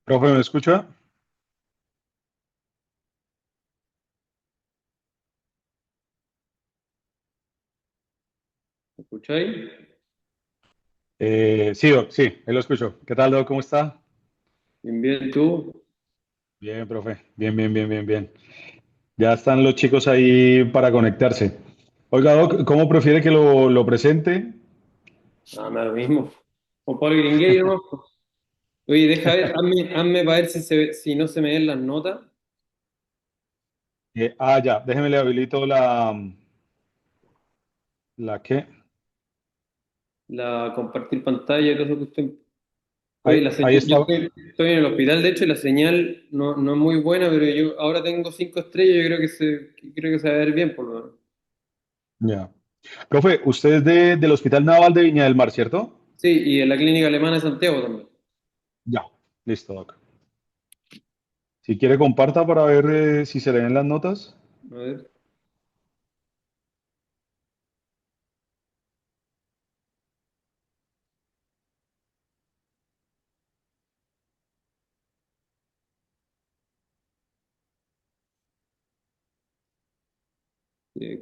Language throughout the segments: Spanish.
Profe, ¿me escucha? ¿Me escucháis? Sí, Doc, sí, él lo escucho. ¿Qué tal, Doc? ¿Cómo está? Bien, bien, tú. Bien, profe. Bien, bien, bien, bien, bien. Ya están los chicos ahí para conectarse. Oiga, Doc, ¿cómo prefiere que lo presente? Ah, me da lo mismo. Con Pablo Gringueiro, ¿no? Oye, deja ver, hazme para ver si no se me ven las notas. Ya, déjeme le habilito ¿la qué? La compartir pantalla y toda esa cuestión. Oye, Ahí yo está. estoy en el hospital, de hecho, y la señal no es muy buena, pero yo ahora tengo 5 estrellas, yo creo que se va a ver bien, por lo menos. Ya. Profe, usted es del Hospital Naval de Viña del Mar, ¿cierto? Sí, y en la clínica alemana de Santiago también. Ya. Listo, Doc. Si quiere, comparta para ver si se le ven las notas. A ver,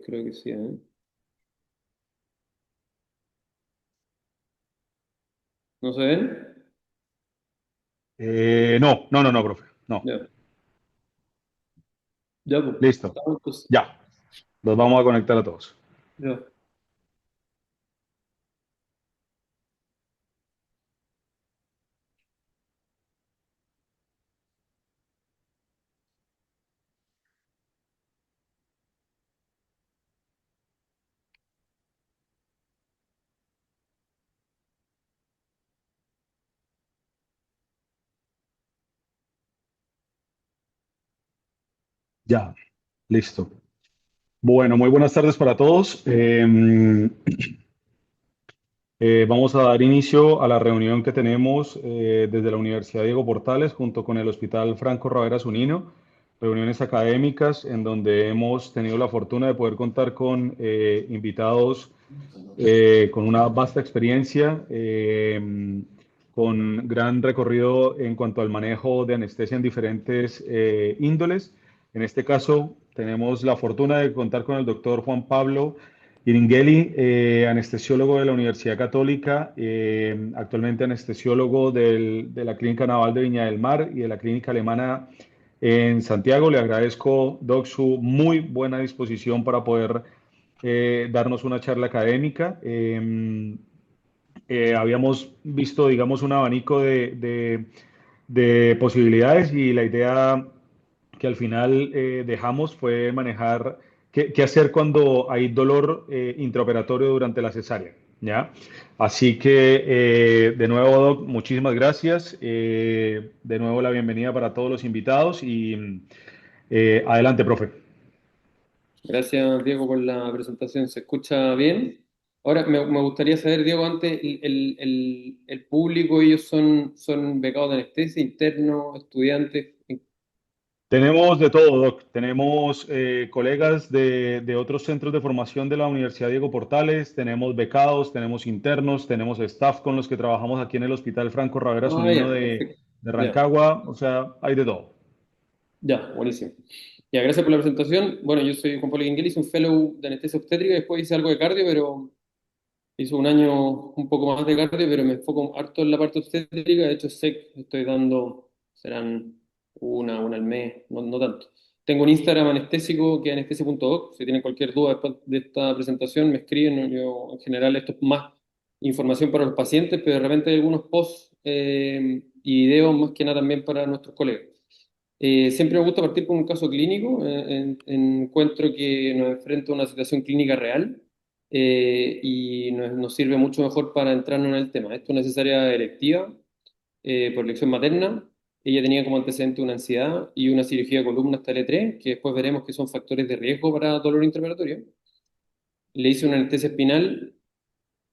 creo que sí, ¿eh? ¿No se ven? No, no, no, no, profe. No. Ya, ya, pues. Listo. Estamos, pues. Ya. Los vamos a conectar a todos. Ya. Ya. Listo. Bueno, muy buenas tardes para todos. Vamos a dar inicio a la reunión que tenemos desde la Universidad Diego Portales junto con el Hospital Franco Ravera Zunino, reuniones académicas en donde hemos tenido la fortuna de poder contar con invitados con una vasta experiencia, con gran recorrido en cuanto al manejo de anestesia en diferentes índoles. En este caso, tenemos la fortuna de contar con el doctor Juan Pablo Iringeli, anestesiólogo de la Universidad Católica, actualmente anestesiólogo de la Clínica Naval de Viña del Mar y de la Clínica Alemana en Santiago. Le agradezco, Doc, su muy buena disposición para poder darnos una charla académica. Habíamos visto, digamos, un abanico de posibilidades y la idea que al final dejamos fue manejar qué hacer cuando hay dolor intraoperatorio durante la cesárea, ¿ya? Así que, de nuevo, Doc, muchísimas gracias. De nuevo, la bienvenida para todos los invitados y adelante, profe. Gracias, Diego, por la presentación. ¿Se escucha bien? Ahora, me gustaría saber, Diego, antes, el público, ellos son becados de anestesia, internos, estudiantes. Tenemos de todo, Doc. Tenemos colegas de otros centros de formación de la Universidad Diego Portales, tenemos becados, tenemos internos, tenemos staff con los que trabajamos aquí en el Hospital Franco Ravera Ah, Zunino ya, perfecto. de Ya, Rancagua, o sea, hay de todo. ya, buenísimo. Ya, gracias por la presentación. Bueno, yo soy Juan Pablo Guinguelis, un fellow de anestesia obstétrica, después hice algo de cardio, pero hice un año un poco más de cardio, pero me enfoco harto en la parte obstétrica. De hecho, sé que estoy dando, serán una al mes, no tanto. Tengo un Instagram anestésico que es anestesia.doc. Si tienen cualquier duda después de esta presentación, me escriben. Yo, en general, esto es más información para los pacientes, pero de repente hay algunos posts y videos más que nada también para nuestros colegas. Siempre me gusta partir con un caso clínico. Encuentro que nos enfrenta a una situación clínica real y nos sirve mucho mejor para entrarnos en el tema. Esto es una cesárea electiva por elección materna. Ella tenía como antecedente una ansiedad y una cirugía de columna hasta L3, que después veremos que son factores de riesgo para dolor intraoperatorio. Le hice una anestesia espinal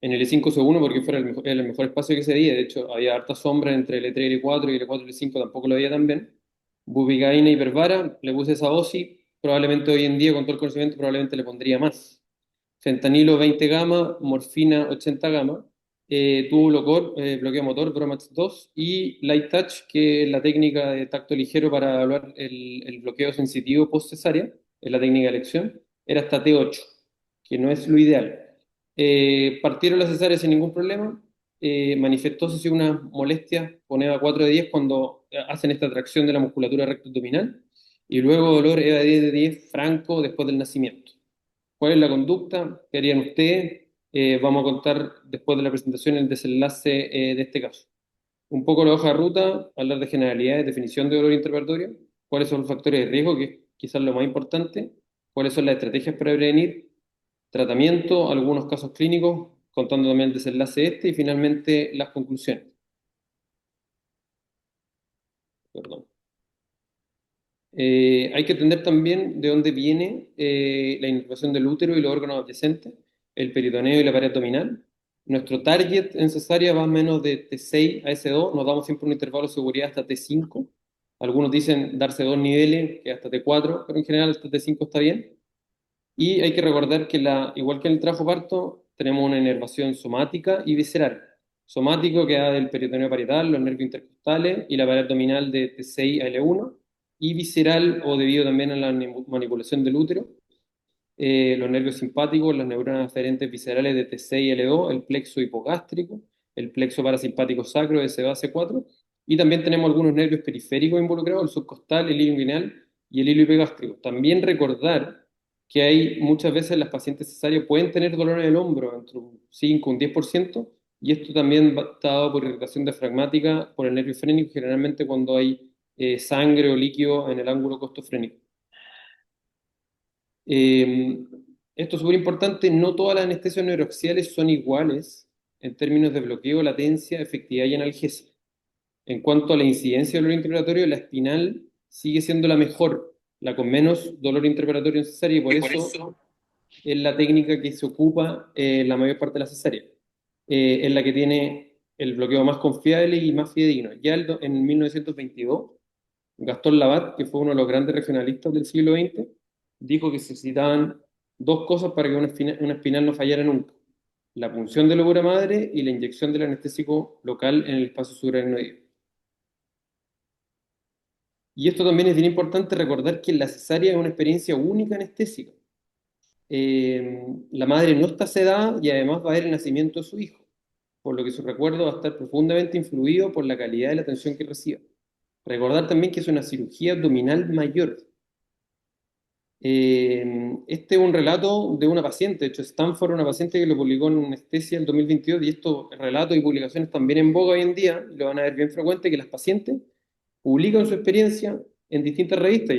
en L5-C1 porque era el mejor espacio que se veía. De hecho, había harta sombra entre L3 y L4 y L4 y L5 tampoco lo veía tan bien. Bupivacaína hipervara, le puse esa dosis. Probablemente hoy en día, con todo el conocimiento, probablemente le pondría más. Fentanilo 20 gama, morfina 80 gama. tuvo bloqueo motor, Bromax 2, y Light Touch, que es la técnica de tacto ligero para evaluar el bloqueo sensitivo post cesárea, es la técnica de elección, era hasta T8, que no es lo ideal. Partieron la cesárea sin ningún problema, manifestóse así una molestia con EVA 4 de 10 cuando hacen esta tracción de la musculatura recto abdominal, y luego dolor EVA 10 de 10 franco después del nacimiento. ¿Cuál es la conducta? ¿Qué harían ustedes? Vamos a contar después de la presentación el desenlace de este caso. Un poco la hoja de ruta, hablar de generalidades, definición de dolor intraoperatorio, cuáles son los factores de riesgo, que es quizás lo más importante, cuáles son las estrategias para prevenir, tratamiento, algunos casos clínicos, contando también el desenlace este y finalmente las conclusiones. Perdón. Hay que entender también de dónde viene la inervación del útero y los órganos adyacentes, el peritoneo y la pared abdominal. Nuestro target en cesárea va a menos de T6 a S2, nos damos siempre un intervalo de seguridad hasta T5. Algunos dicen darse 2 niveles, que hasta T4, pero en general hasta T5 está bien. Y hay que recordar que, igual que en el trabajo parto, tenemos una inervación somática y visceral. Somático que va del peritoneo parietal, los nervios intercostales y la pared abdominal de T6 a L1, y visceral o debido también a la manipulación del útero, los nervios simpáticos, las neuronas aferentes viscerales de T6 y L2, el plexo hipogástrico, el plexo parasimpático sacro de SBA-C4, y también tenemos algunos nervios periféricos involucrados, el subcostal, el hilo inguinal y el hilo epigástrico. También recordar que hay muchas veces las pacientes cesáreas pueden tener dolor en el hombro, entre un 5 y un 10%, y esto también está dado por irritación diafragmática por el nervio frénico, generalmente cuando hay sangre o líquido en el ángulo costofrénico. Eh, Esto es súper importante, no todas las anestesias neuroaxiales son iguales en términos de bloqueo, latencia, efectividad y analgesia. En cuanto a la incidencia de dolor intraoperatorio, la espinal sigue siendo la mejor, la con menos dolor intraoperatorio en cesárea, y por eso es la técnica que se ocupa la mayor parte de la cesárea. Es la que tiene el bloqueo más confiable y más fidedigno. Ya en 1922, Gastón Labat, que fue uno de los grandes regionalistas del siglo XX, dijo que se necesitaban dos cosas para que una espinal no fallara nunca: la punción de la lóbula madre y la inyección del anestésico local en el espacio subaracnoideo. Y esto también es bien importante recordar que la cesárea es una experiencia única anestésica. La madre no está sedada y además va a ver el nacimiento de su hijo, por lo que su recuerdo va a estar profundamente influido por la calidad de la atención que reciba. Recordar también que es una cirugía abdominal mayor. Este es un relato de una paciente, de hecho Stanford, una paciente que lo publicó en Anestesia en 2022, y estos relatos y publicaciones también en boga hoy en día, y lo van a ver bien frecuente, que las pacientes publican su experiencia en distintas revistas,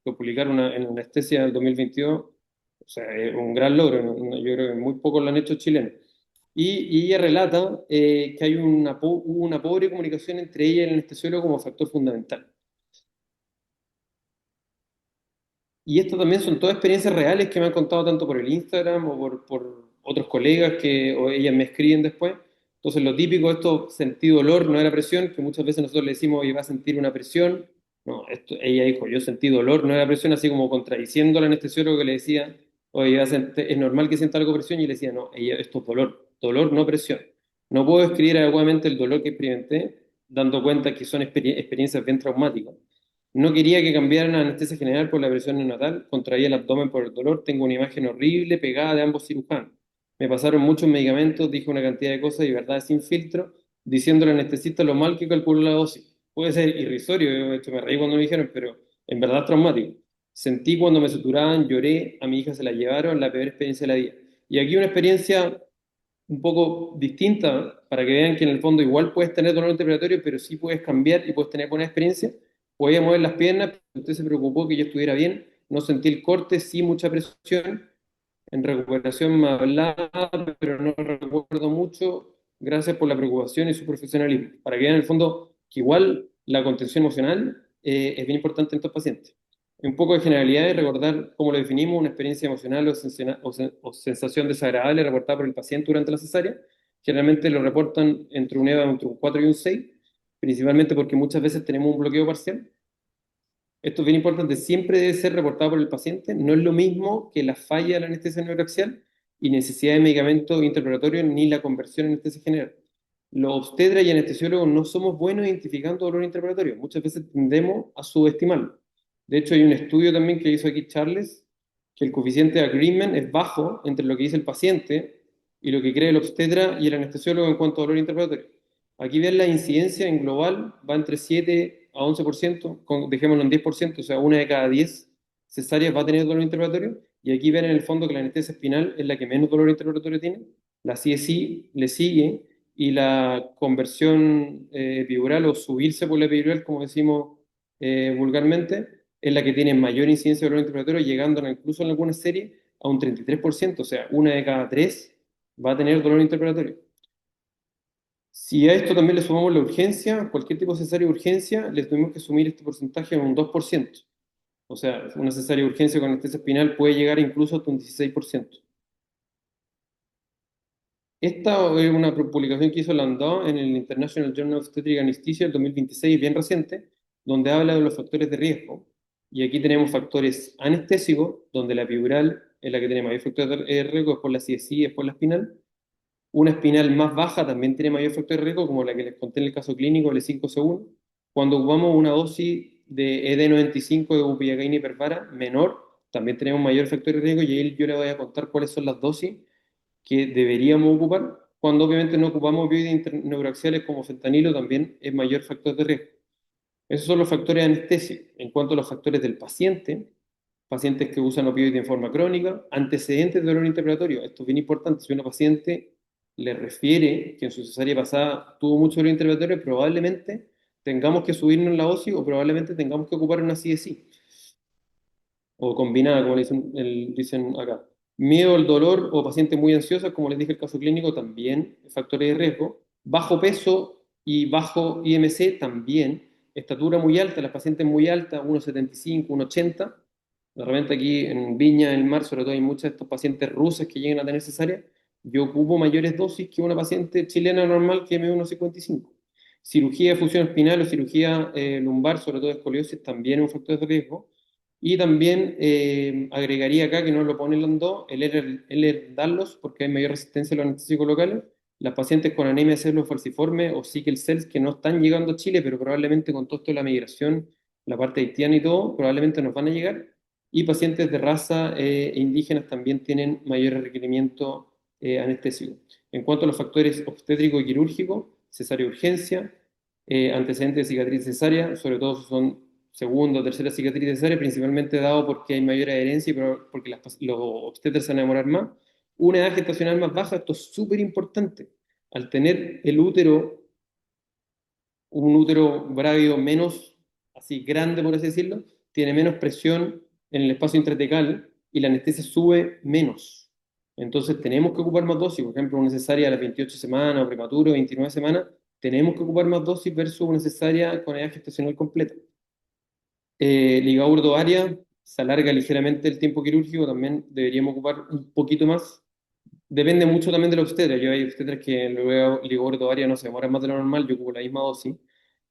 lo publicaron en Anestesia del 2022, o sea, es un gran logro, yo creo que muy pocos lo han hecho chilenos. Y ella relata que hay hubo una pobre comunicación entre ella y el anestesiólogo como factor fundamental. Y esto también son todas experiencias reales que me han contado tanto por el Instagram o por otros colegas o ellas me escriben después. Entonces, lo típico, esto, sentí dolor, no era presión, que muchas veces nosotros le decimos, oye, va a sentir una presión. No, ella dijo, yo sentí dolor, no era presión, así como contradiciendo al anestesiólogo que le decía, oye, es normal que sienta algo de presión, y le decía, no, esto es dolor, dolor, no presión. No puedo describir adecuadamente el dolor que experimenté, dando cuenta que son experiencias bien traumáticas. No quería que cambiaran a anestesia general por la presión neonatal, contraía el abdomen por el dolor, tengo una imagen horrible pegada de ambos cirujanos. Me pasaron muchos medicamentos, dije una cantidad de cosas y verdad sin filtro, diciendo al anestesista lo mal que calculó la dosis. Puede ser irrisorio, de hecho me reí cuando me dijeron, pero en verdad es traumático. Sentí cuando me suturaban, lloré, a mi hija se la llevaron, la peor experiencia de la vida. Y aquí una experiencia un poco distinta, para que vean que en el fondo igual puedes tener dolor interpretatorio, pero sí puedes cambiar y puedes tener buena experiencia. Podía mover las piernas, pero usted se preocupó que yo estuviera bien, no sentí el corte, sí mucha presión, en recuperación me hablaba, pero no recuerdo mucho, gracias por la preocupación y su profesionalismo, para que vean en el fondo que igual la contención emocional es bien importante en estos pacientes. Un poco de generalidades, recordar cómo lo definimos: una experiencia emocional o sensación desagradable reportada por el paciente durante la cesárea. Generalmente lo reportan entre un EVA entre un 4 y un 6, principalmente porque muchas veces tenemos un bloqueo parcial. Esto es bien importante, siempre debe ser reportado por el paciente, no es lo mismo que la falla de la anestesia neuroaxial, y necesidad de medicamento intraoperatorio ni la conversión en anestesia general. Los obstetras y anestesiólogos no somos buenos identificando dolor intraoperatorio. Muchas veces tendemos a subestimarlo. De hecho, hay un estudio también que hizo aquí Charles, que el coeficiente de agreement es bajo entre lo que dice el paciente y lo que cree el obstetra y el anestesiólogo en cuanto a dolor intraoperatorio. Aquí ven la incidencia en global, va entre 7 a 11%, dejémoslo en 10%, o sea, una de cada 10 cesáreas va a tener dolor intraoperatorio, y aquí ven en el fondo que la anestesia espinal es la que menos dolor intraoperatorio tiene, la CSI le sigue, y la conversión epidural o subirse por la epidural, como decimos vulgarmente, es la que tiene mayor incidencia de dolor intraoperatorio, llegando incluso en algunas series a un 33%, o sea, una de cada 3 va a tener dolor intraoperatorio. Si a esto también le sumamos la urgencia, cualquier tipo de cesárea de urgencia, le tuvimos que asumir este porcentaje en un 2%. O sea, una cesárea de urgencia con anestesia espinal puede llegar incluso hasta un 16%. Esta es una publicación que hizo Landau en el International Journal of Obstetric Anesthesia del 2026, bien reciente, donde habla de los factores de riesgo. Y aquí tenemos factores anestésicos, donde la epidural es la que tiene mayor factor de riesgo, después la CSI, después la espinal. Una espinal más baja también tiene mayor factor de riesgo, como la que les conté en el caso clínico, el E5C1. Cuando ocupamos una dosis de ED95 de bupivacaína hipervara menor, también tenemos mayor factor de riesgo, y ahí yo les voy a contar cuáles son las dosis que deberíamos ocupar. Cuando obviamente no ocupamos opioides neuroaxiales como fentanilo, también es mayor factor de riesgo. Esos son los factores de anestesia. En cuanto a los factores del paciente, pacientes que usan opioides en forma crónica, antecedentes de dolor interpretatorio. Esto es bien importante. Si una paciente le refiere que en su cesárea pasada tuvo mucho dolor interpretatorio, probablemente tengamos que subirnos la dosis o probablemente tengamos que ocupar una CSI o combinada, como le dicen acá. Miedo al dolor o pacientes muy ansiosos, como les dije el caso clínico, también factores de riesgo. Bajo peso y bajo IMC también. Estatura muy alta, las pacientes muy altas, 1,75, 1,80. De repente aquí en Viña del Mar, sobre todo, hay muchas de estos pacientes rusas que llegan a tener cesárea. Yo ocupo mayores dosis que una paciente chilena normal que mide 1,55. Cirugía de fusión espinal o cirugía lumbar, sobre todo escoliosis, también es un factor de riesgo. Y también agregaría acá, que no lo pone Landó, el Ehlers-Danlos, porque hay mayor resistencia a los anestésicos locales. Las pacientes con anemia falciforme o sickle cells que no están llegando a Chile, pero probablemente con todo esto de la migración, la parte haitiana y todo, probablemente nos van a llegar. Y pacientes de raza indígenas también tienen mayor requerimiento anestésico. En cuanto a los factores obstétrico y quirúrgico, cesárea de urgencia, antecedentes de cicatriz cesárea, sobre todo son segunda o tercera cicatriz cesárea, principalmente dado porque hay mayor adherencia y porque los obstetras se van a demorar más. Una edad gestacional más baja, esto es súper importante. Al tener el útero, un útero brávido menos así grande, por así decirlo, tiene menos presión en el espacio intratecal y la anestesia sube menos. Entonces tenemos que ocupar más dosis, por ejemplo, una cesárea a las 28 semanas o prematuro, 29 semanas, tenemos que ocupar más dosis versus una cesárea con edad gestacional completa. Ligadura ovaria, se alarga ligeramente el tiempo quirúrgico, también deberíamos ocupar un poquito más. Depende mucho también de la obstetra. Yo hay obstetras que luego ligadura ovaria no se demora más de lo normal, yo ocupo la misma dosis.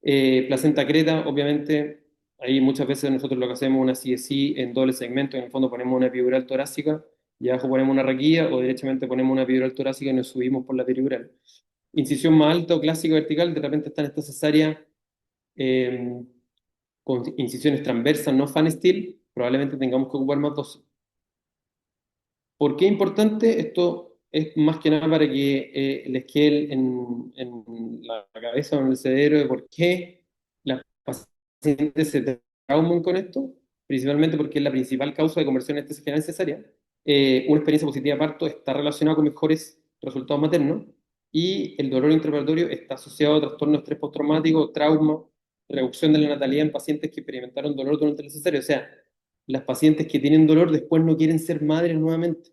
Placenta creta, obviamente, ahí muchas veces nosotros lo que hacemos es una CSI en doble segmento, en el fondo ponemos una epidural torácica y abajo ponemos una raquilla, o derechamente ponemos una epidural torácica y nos subimos por la epidural. Incisión más alta o clásica vertical, de repente están estas cesáreas con incisiones transversas, no fan steel, probablemente tengamos que ocupar más dosis. ¿Por qué es importante? Esto es más que nada para que les quede en la cabeza o en el cerebro de por qué las pacientes se trauman con esto, principalmente porque es la principal causa de conversión anestesia general cesárea. Una experiencia positiva de parto está relacionada con mejores resultados maternos, y el dolor intraoperatorio está asociado a trastorno de estrés postraumático, trauma, reducción de la natalidad en pacientes que experimentaron dolor durante la cesárea. O sea, las pacientes que tienen dolor después no quieren ser madres nuevamente.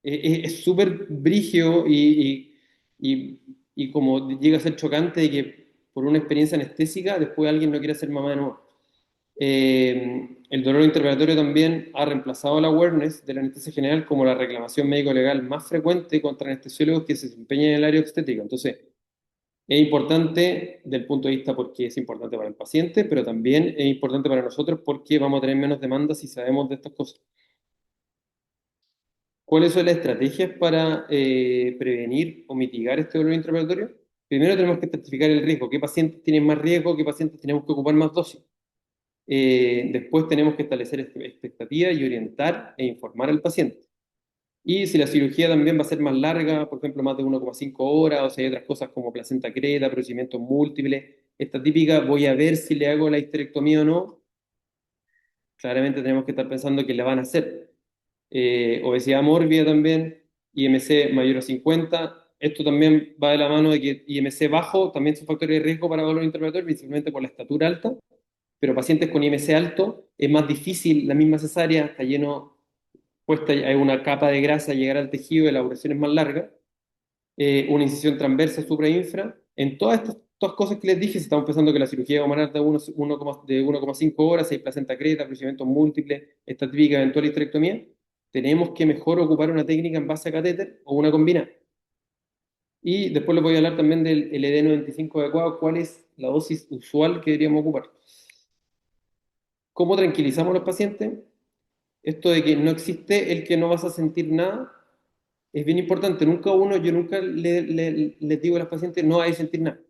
Es súper brígido y como llega a ser chocante de que por una experiencia anestésica después alguien no quiera ser mamá de nuevo. El dolor interpretatorio también ha reemplazado la awareness de la anestesia general como la reclamación médico-legal más frecuente contra anestesiólogos que se desempeñan en el área obstétrica. Entonces, es importante del punto de vista porque es importante para el paciente, pero también es importante para nosotros porque vamos a tener menos demandas si sabemos de estas cosas. ¿Cuáles son las estrategias para prevenir o mitigar este dolor intraoperatorio? Primero tenemos que estratificar el riesgo. ¿Qué pacientes tienen más riesgo? ¿Qué pacientes tenemos que ocupar más dosis? Después tenemos que establecer expectativas y orientar e informar al paciente. Y si la cirugía también va a ser más larga, por ejemplo, más de 1,5 horas, o si hay otras cosas como placenta creta, procedimientos múltiples, esta típica, voy a ver si le hago la histerectomía o no, claramente tenemos que estar pensando que la van a hacer. Obesidad mórbida también, IMC mayor a 50. Esto también va de la mano de que IMC bajo también son factores de riesgo para dolor intraoperatorio, principalmente por la estatura alta, pero pacientes con IMC alto es más difícil, la misma cesárea está lleno, cuesta, hay una capa de grasa llegar al tejido, la operación es más larga, una incisión transversa supra-infra. En todas cosas que les dije, si estamos pensando que la cirugía va a manar de 1,5 horas, hay placenta creta, procedimientos múltiples, esta típica eventual histerectomía, tenemos que mejor ocupar una técnica en base a catéter o una combinada. Y después les voy a hablar también del ED95 adecuado, cuál es la dosis usual que deberíamos ocupar. ¿Cómo tranquilizamos a los pacientes? Esto de que no existe el que no vas a sentir nada es bien importante. Yo nunca les digo a los pacientes no hay a sentir nada.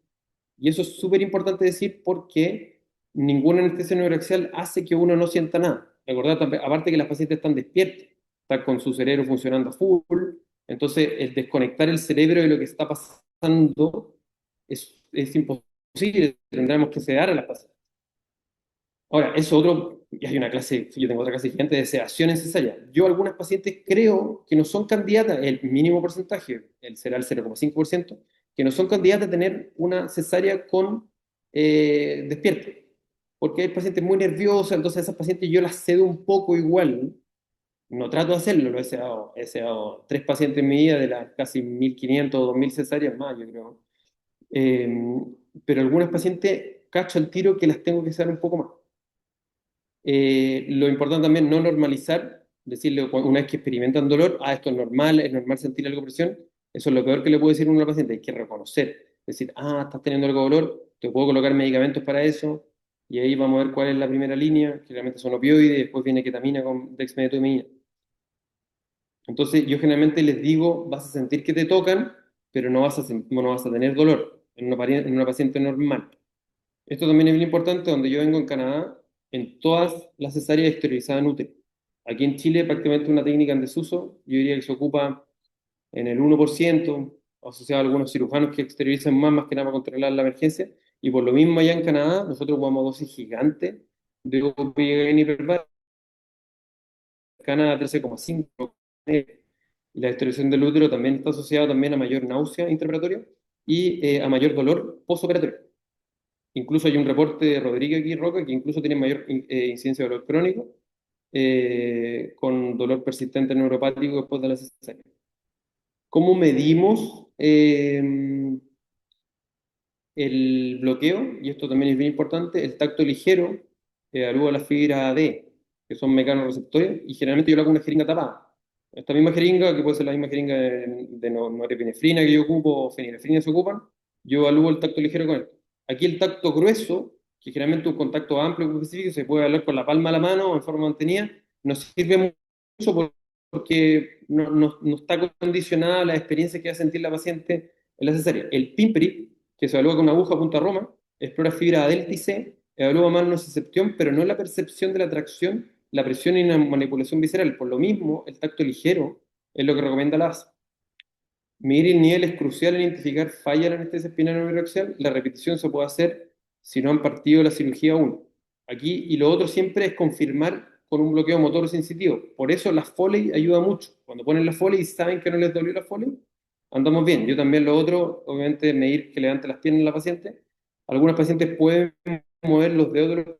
Y eso es súper importante decir porque ninguna anestesia neuroaxial hace que uno no sienta nada. Recordad, aparte que las pacientes están despiertas, están con su cerebro funcionando a full, entonces el desconectar el cerebro de lo que está pasando es imposible, tendremos que sedar a las pacientes. Ahora, eso otro, y hay una clase, yo tengo otra clase gigante de sedación en cesárea. Yo algunas pacientes creo que no son candidatas, el mínimo porcentaje, será el 0,5%, que no son candidatas a tener una cesárea con despierto. Porque hay pacientes muy nerviosas, entonces a esas pacientes yo las cedo un poco igual. No trato de hacerlo, he sedado 3 pacientes en mi vida de las casi 1.500 o 2.000 cesáreas más, yo creo. Eh, pero algunas pacientes cacho al tiro que las tengo que sedar un poco más. Lo importante también no normalizar, decirle una vez que experimentan dolor, esto es normal sentir algo de presión, eso es lo peor que le puede decir uno a la paciente, hay que reconocer, decir, estás teniendo algo de dolor, te puedo colocar medicamentos para eso, y ahí vamos a ver cuál es la primera línea, que realmente son opioides, después viene ketamina con dexmedetomidina. Entonces yo generalmente les digo, vas a sentir que te tocan, pero no vas a tener dolor en una paciente normal. Esto también es bien importante, donde yo vengo en Canadá, en todas las cesáreas esterilizadas en útero. Aquí en Chile prácticamente una técnica en desuso, yo diría que se ocupa en el 1%, asociado a algunos cirujanos que esterilizan más que nada para controlar la emergencia, y por lo mismo allá en Canadá, nosotros ocupamos dosis gigantes de Opigen hiperbárica, cercana a 13,5. Y la esterilización del útero también está asociada también a mayor náusea intraoperatoria y a mayor dolor postoperatorio. Incluso hay un reporte de Rodríguez aquí, Roca, que incluso tiene mayor incidencia de dolor crónico, con dolor persistente neuropático después de la cesárea. ¿Cómo medimos el bloqueo? Y esto también es bien importante. El tacto ligero evalúa las fibras D, que son mecanorreceptores, y generalmente yo lo hago con una jeringa tapada. Esta misma jeringa, que puede ser la misma jeringa de norepinefrina que yo ocupo, o fenilefrina se ocupan, yo evalúo el tacto ligero con esto. Aquí el tacto grueso, que generalmente un contacto amplio y específico, se puede hablar con la palma de la mano o en forma mantenida, nos sirve mucho porque no está condicionada a la experiencia que va a sentir la paciente en la cesárea. El PIMPRI, que se evalúa con una aguja punta Roma, explora fibra delta y C, evalúa más nocicepción, pero no la percepción de la tracción, la presión y la manipulación visceral. Por lo mismo, el tacto ligero es lo que recomienda la ASA. Medir el nivel es crucial en identificar falla en la anestesia espinal oroaxial. La repetición se puede hacer si no han partido la cirugía aún. Aquí, y lo otro siempre es confirmar con un bloqueo motor sensitivo. Por eso la Foley ayuda mucho. Cuando ponen la Foley y saben que no les dolió la Foley, andamos bien. Yo también lo otro, obviamente, medir que levante las piernas la paciente. Algunos pacientes pueden mover los dedos de los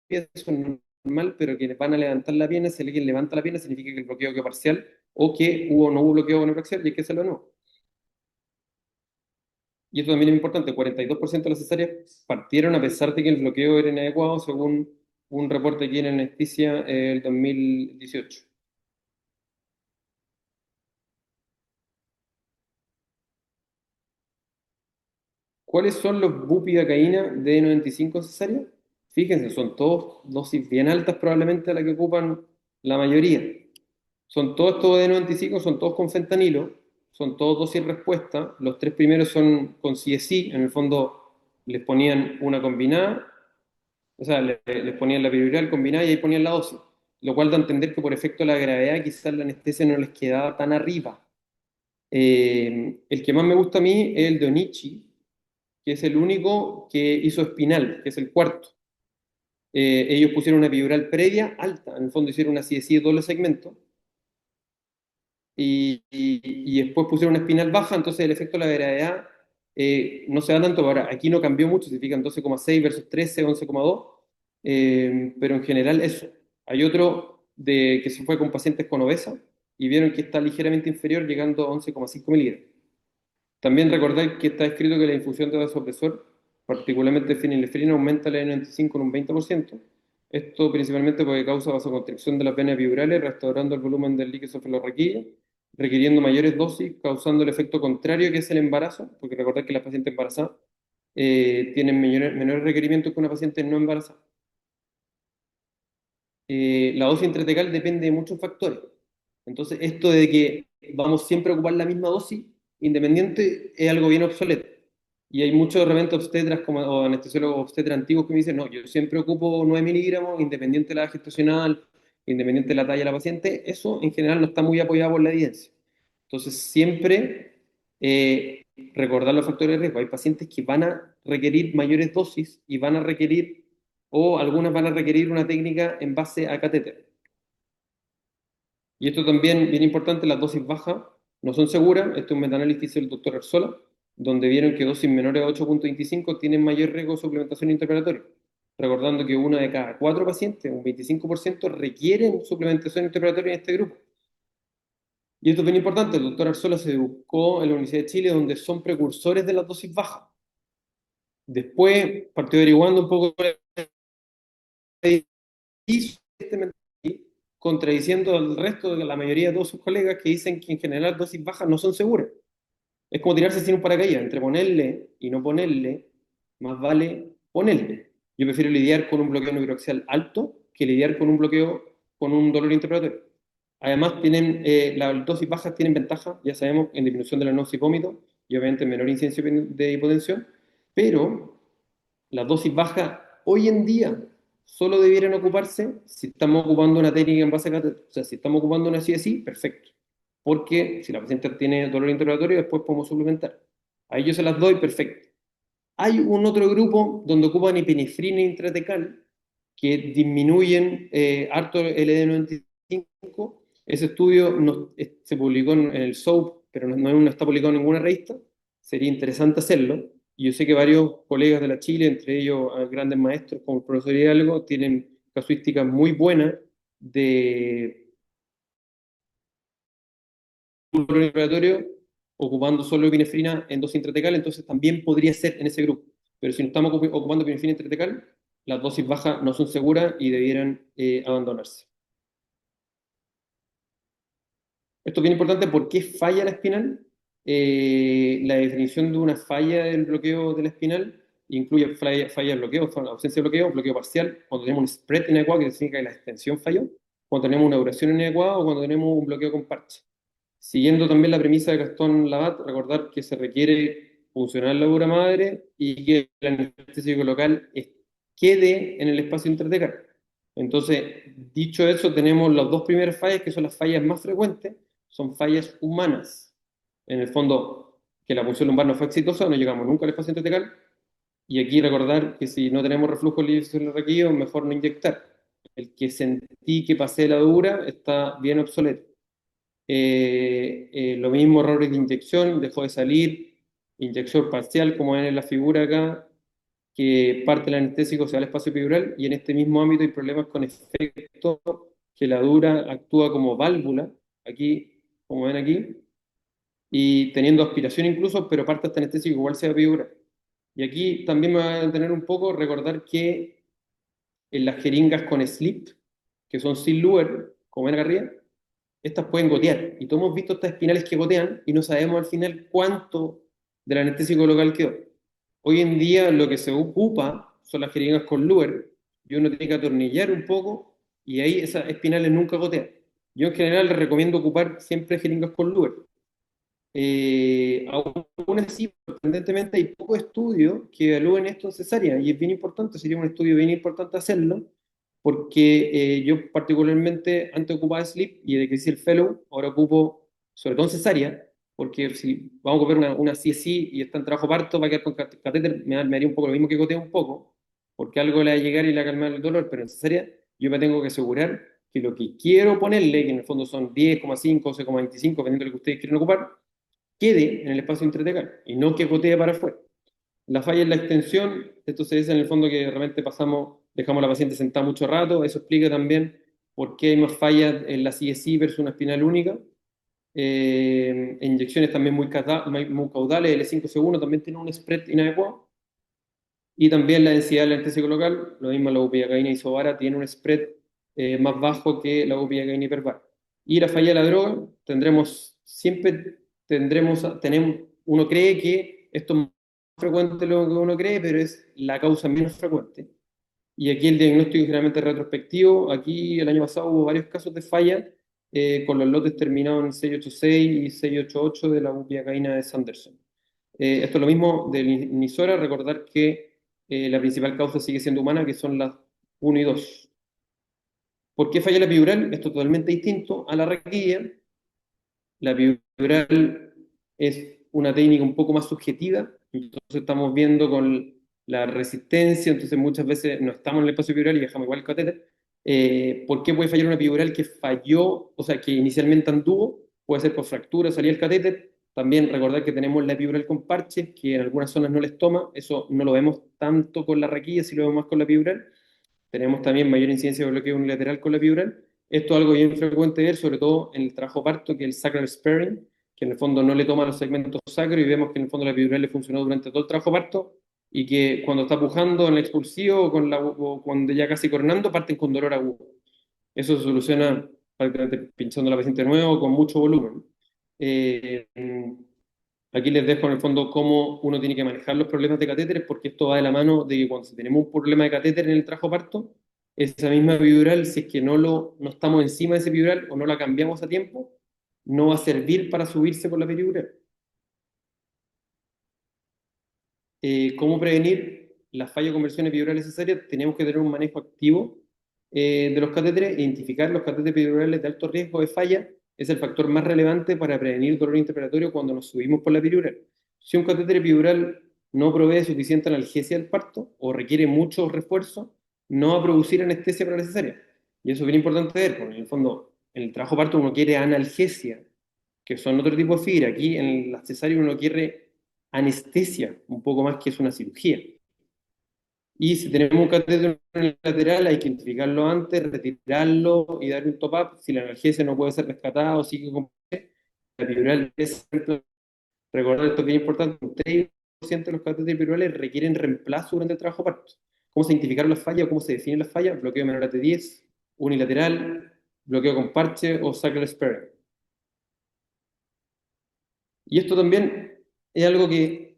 pies, eso es normal, pero quienes van a levantar la pierna, si alguien levanta la pierna, significa que el bloqueo quedó parcial o que no hubo bloqueo oroaxial y hay que hacerlo de nuevo. Y esto también es importante, 42% de las cesáreas partieron a pesar de que el bloqueo era inadecuado, según un reporte aquí en Anestesia del 2018. ¿Cuáles son los bupivacaína de 95 cesáreas? Fíjense, son todos dosis bien altas probablemente a la que ocupan la mayoría. Son todos estos D95, son todos con fentanilo, son todos dosis respuesta. Los tres primeros son con CSI, en el fondo les ponían una combinada, o sea, les ponían la epidural combinada y ahí ponían la dosis. Lo cual da a entender que por efecto de la gravedad quizás la anestesia no les quedaba tan arriba. El que más me gusta a mí es el de Onichi, que es el único que hizo espinal, que es el cuarto. Ellos pusieron una epidural previa alta, en el fondo hicieron una CSI de doble segmento, y después pusieron una espinal baja, entonces el efecto de la gravedad no se da tanto. Ahora, aquí no cambió mucho, se fijan 12,6 versus 13, 11,2, pero en general eso. Hay otro que se fue con pacientes con obesa y vieron que está ligeramente inferior, llegando a 11,5 miligramos. También recordar que está escrito que la infusión de vasopresor, particularmente fenilefrina, aumenta la N95 en un 20%. Esto principalmente porque causa vasoconstricción de las venas epidurales, restaurando el volumen del líquido cefalorraquídeo, requiriendo mayores dosis, causando el efecto contrario que es el embarazo, porque recordar que las pacientes embarazadas tienen menores requerimientos que una paciente no embarazada. La dosis intratecal depende de muchos factores. Entonces, esto de que vamos siempre a ocupar la misma dosis independiente es algo bien obsoleto. Y hay muchos de repente obstetras o anestesiólogos obstetras antiguos que me dicen, no, yo siempre ocupo 9 miligramos, independiente de la edad gestacional, independiente de la talla de la paciente. Eso en general no está muy apoyado por la evidencia. Entonces, siempre recordar los factores de riesgo. Hay pacientes que van a requerir mayores dosis y van a requerir, o algunas van a requerir una técnica en base a catéter. Y esto también, bien importante, las dosis bajas no son seguras. Este es un metaanálisis que hizo el doctor Arzola, donde vieron que dosis menores a 8,25 tienen mayor riesgo de suplementación intraoperatoria. Recordando que una de cada 4 pacientes, un 25%, requieren suplementación intraoperatoria en este grupo. Y esto es bien importante, el doctor Arzola se educó en la Universidad de Chile, donde son precursores de las dosis bajas. Después partió averiguando un poco contradiciendo al resto de la mayoría de todos sus colegas que dicen que en general dosis bajas no son seguras. Es como tirarse sin un paracaídas, entre ponerle y no ponerle, más vale ponerle. Yo prefiero lidiar con un bloqueo neuroaxial alto que lidiar con un bloqueo con un dolor interpretatorio. Además, las dosis bajas tienen ventaja, ya sabemos, en disminución de la náusea y vómito y obviamente menor incidencia de hipotensión, pero las dosis bajas hoy en día solo debieran ocuparse si estamos ocupando una técnica en base a catéter. O sea, si estamos ocupando una CSI, perfecto. Porque si la paciente tiene dolor interrogatorio, después podemos suplementar. Ahí yo se las doy, perfecto. Hay un otro grupo donde ocupan epinefrina intratecal que disminuyen harto el LD95. Ese estudio se publicó en el SOAP, pero no está publicado en ninguna revista. Sería interesante hacerlo. Y yo sé que varios colegas de la Chile, entre ellos grandes maestros como el profesor Hidalgo, tienen casuísticas muy buenas de respiratorio ocupando solo epinefrina en dosis intratecal, entonces también podría ser en ese grupo. Pero si no estamos ocupando epinefrina intratecal, las dosis bajas no son seguras y debieran abandonarse. Esto es bien importante. ¿Por qué falla la espinal? La definición de una falla del bloqueo de la espinal incluye falla de bloqueo, ausencia de bloqueo, bloqueo parcial, cuando tenemos un spread inadecuado, que significa que la extensión falló, cuando tenemos una duración inadecuada o cuando tenemos un bloqueo con parche. Siguiendo también la premisa de Gastón Labat, recordar que se requiere funcionar la dura madre y que el anestésico local quede en el espacio intratecal. Entonces, dicho eso, tenemos las dos primeras fallas, que son las fallas más frecuentes, son fallas humanas. En el fondo, que la punción lumbar no fue exitosa, no llegamos nunca al espacio intratecal, y aquí recordar que si no tenemos reflujo libre mejor no inyectar. El que sentí que pasé la dura está bien obsoleto. Lo mismo, errores de inyección, dejó de salir, inyección parcial, como ven en la figura acá, que parte del anestésico se va al espacio epidural, y en este mismo ámbito hay problemas con efecto que la dura actúa como válvula, aquí, como ven aquí, y teniendo aspiración incluso, pero parte este anestésico igual se va a epidural. Y aquí también me voy a detener un poco, recordar que en las jeringas con slip, que son sin luer, como ven acá arriba, estas pueden gotear. Y todos hemos visto estas espinales que gotean y no sabemos al final cuánto del anestésico local quedó. Hoy en día lo que se ocupa son las jeringas con luer y uno tiene que atornillar un poco y ahí esas espinales nunca gotean. Yo en general les recomiendo ocupar siempre jeringas con luer. Aún así, sorprendentemente, hay pocos estudios que evalúen esto en cesárea y es bien importante, sería un estudio bien importante hacerlo, porque yo particularmente antes ocupaba SLIP y de que hice el fellow, ahora ocupo sobre todo en cesárea, porque si vamos a ocupar una CSI y está en trabajo parto, va a quedar con catéter, me haría un poco lo mismo que goteo un poco, porque algo le va a llegar y le va a calmar el dolor, pero en cesárea yo me tengo que asegurar que lo que quiero ponerle, que en el fondo son 10,5, 11,25, dependiendo de lo que ustedes quieren ocupar, quede en el espacio intratecal y no que gotee para afuera. La falla en la extensión, esto se dice en el fondo que realmente dejamos a la paciente sentada mucho rato, eso explica también por qué hay más fallas en la CSI versus una espinal única. Inyecciones también muy caudales, el E5C1 también tiene un spread inadecuado. Y también la densidad del anestésico local, lo mismo la bupivacaína isovara, tiene un spread más bajo que la bupivacaína hiperbar. Y la falla de la droga, tenemos, uno cree que esto es más frecuente de lo que uno cree, pero es la causa menos frecuente. Y aquí el diagnóstico es generalmente retrospectivo. Aquí el año pasado hubo varios casos de falla con los lotes terminados en 686 y 688 de la bupivacaína de Sanderson. Esto es lo mismo del Nisora, recordar que la principal causa sigue siendo humana, que son las 1 y 2. ¿Por qué falla la epidural? Esto es totalmente distinto a la raquilla. La epidural es una técnica un poco más subjetiva, entonces estamos viendo con la resistencia, entonces muchas veces no estamos en el espacio epidural y dejamos igual el catéter. ¿Por qué puede fallar una epidural que falló, o sea, que inicialmente anduvo? Puede ser por fractura, salía el catéter. También recordar que tenemos la epidural con parches, que en algunas zonas no les toma, eso no lo vemos tanto con la raquilla, si lo vemos más con la epidural. Tenemos también mayor incidencia de bloqueo unilateral con la epidural. Esto es algo bien frecuente ver, sobre todo en el trabajo parto, que es el sacral sparing, que en el fondo no le toma los segmentos sacros y vemos que en el fondo la epidural le funcionó durante todo el trabajo parto y que cuando está pujando en el expulsivo o cuando ya casi coronando parten con dolor agudo. Eso se soluciona prácticamente pinchando a la paciente de nuevo con mucho volumen. Eh, Aquí les dejo en el fondo cómo uno tiene que manejar los problemas de catéteres, porque esto va de la mano de que cuando tenemos un problema de catéter en el trabajo parto, esa misma epidural, si es que no estamos encima de ese epidural o no la cambiamos a tiempo, no va a servir para subirse por la epidural. ¿Cómo prevenir la falla o conversión epidural necesaria? Tenemos que tener un manejo activo de los catéteres, identificar los catéteres epidurales de alto riesgo de falla es el factor más relevante para prevenir dolor intraoperatorio cuando nos subimos por la epidural. Si un catéter epidural no provee suficiente analgesia al parto o requiere mucho refuerzo, no va a producir anestesia para la cesárea. Y eso es bien importante ver, porque en el fondo, en el trabajo parto uno quiere analgesia, que son otro tipo de fibra. Aquí en la cesárea uno quiere anestesia, un poco más que es una cirugía. Y si tenemos un catéter lateral, hay que identificarlo antes, retirarlo y dar un top-up. Si la analgesia no puede ser rescatada o sigue con la epidural, recordar esto que es importante: un 3% de los catéteres epidurales requieren reemplazo durante el trabajo parto. ¿Cómo se identifican las fallas o cómo se definen las fallas? Bloqueo menor a T10, unilateral, bloqueo con parche o sacral sparing. Y esto también es algo que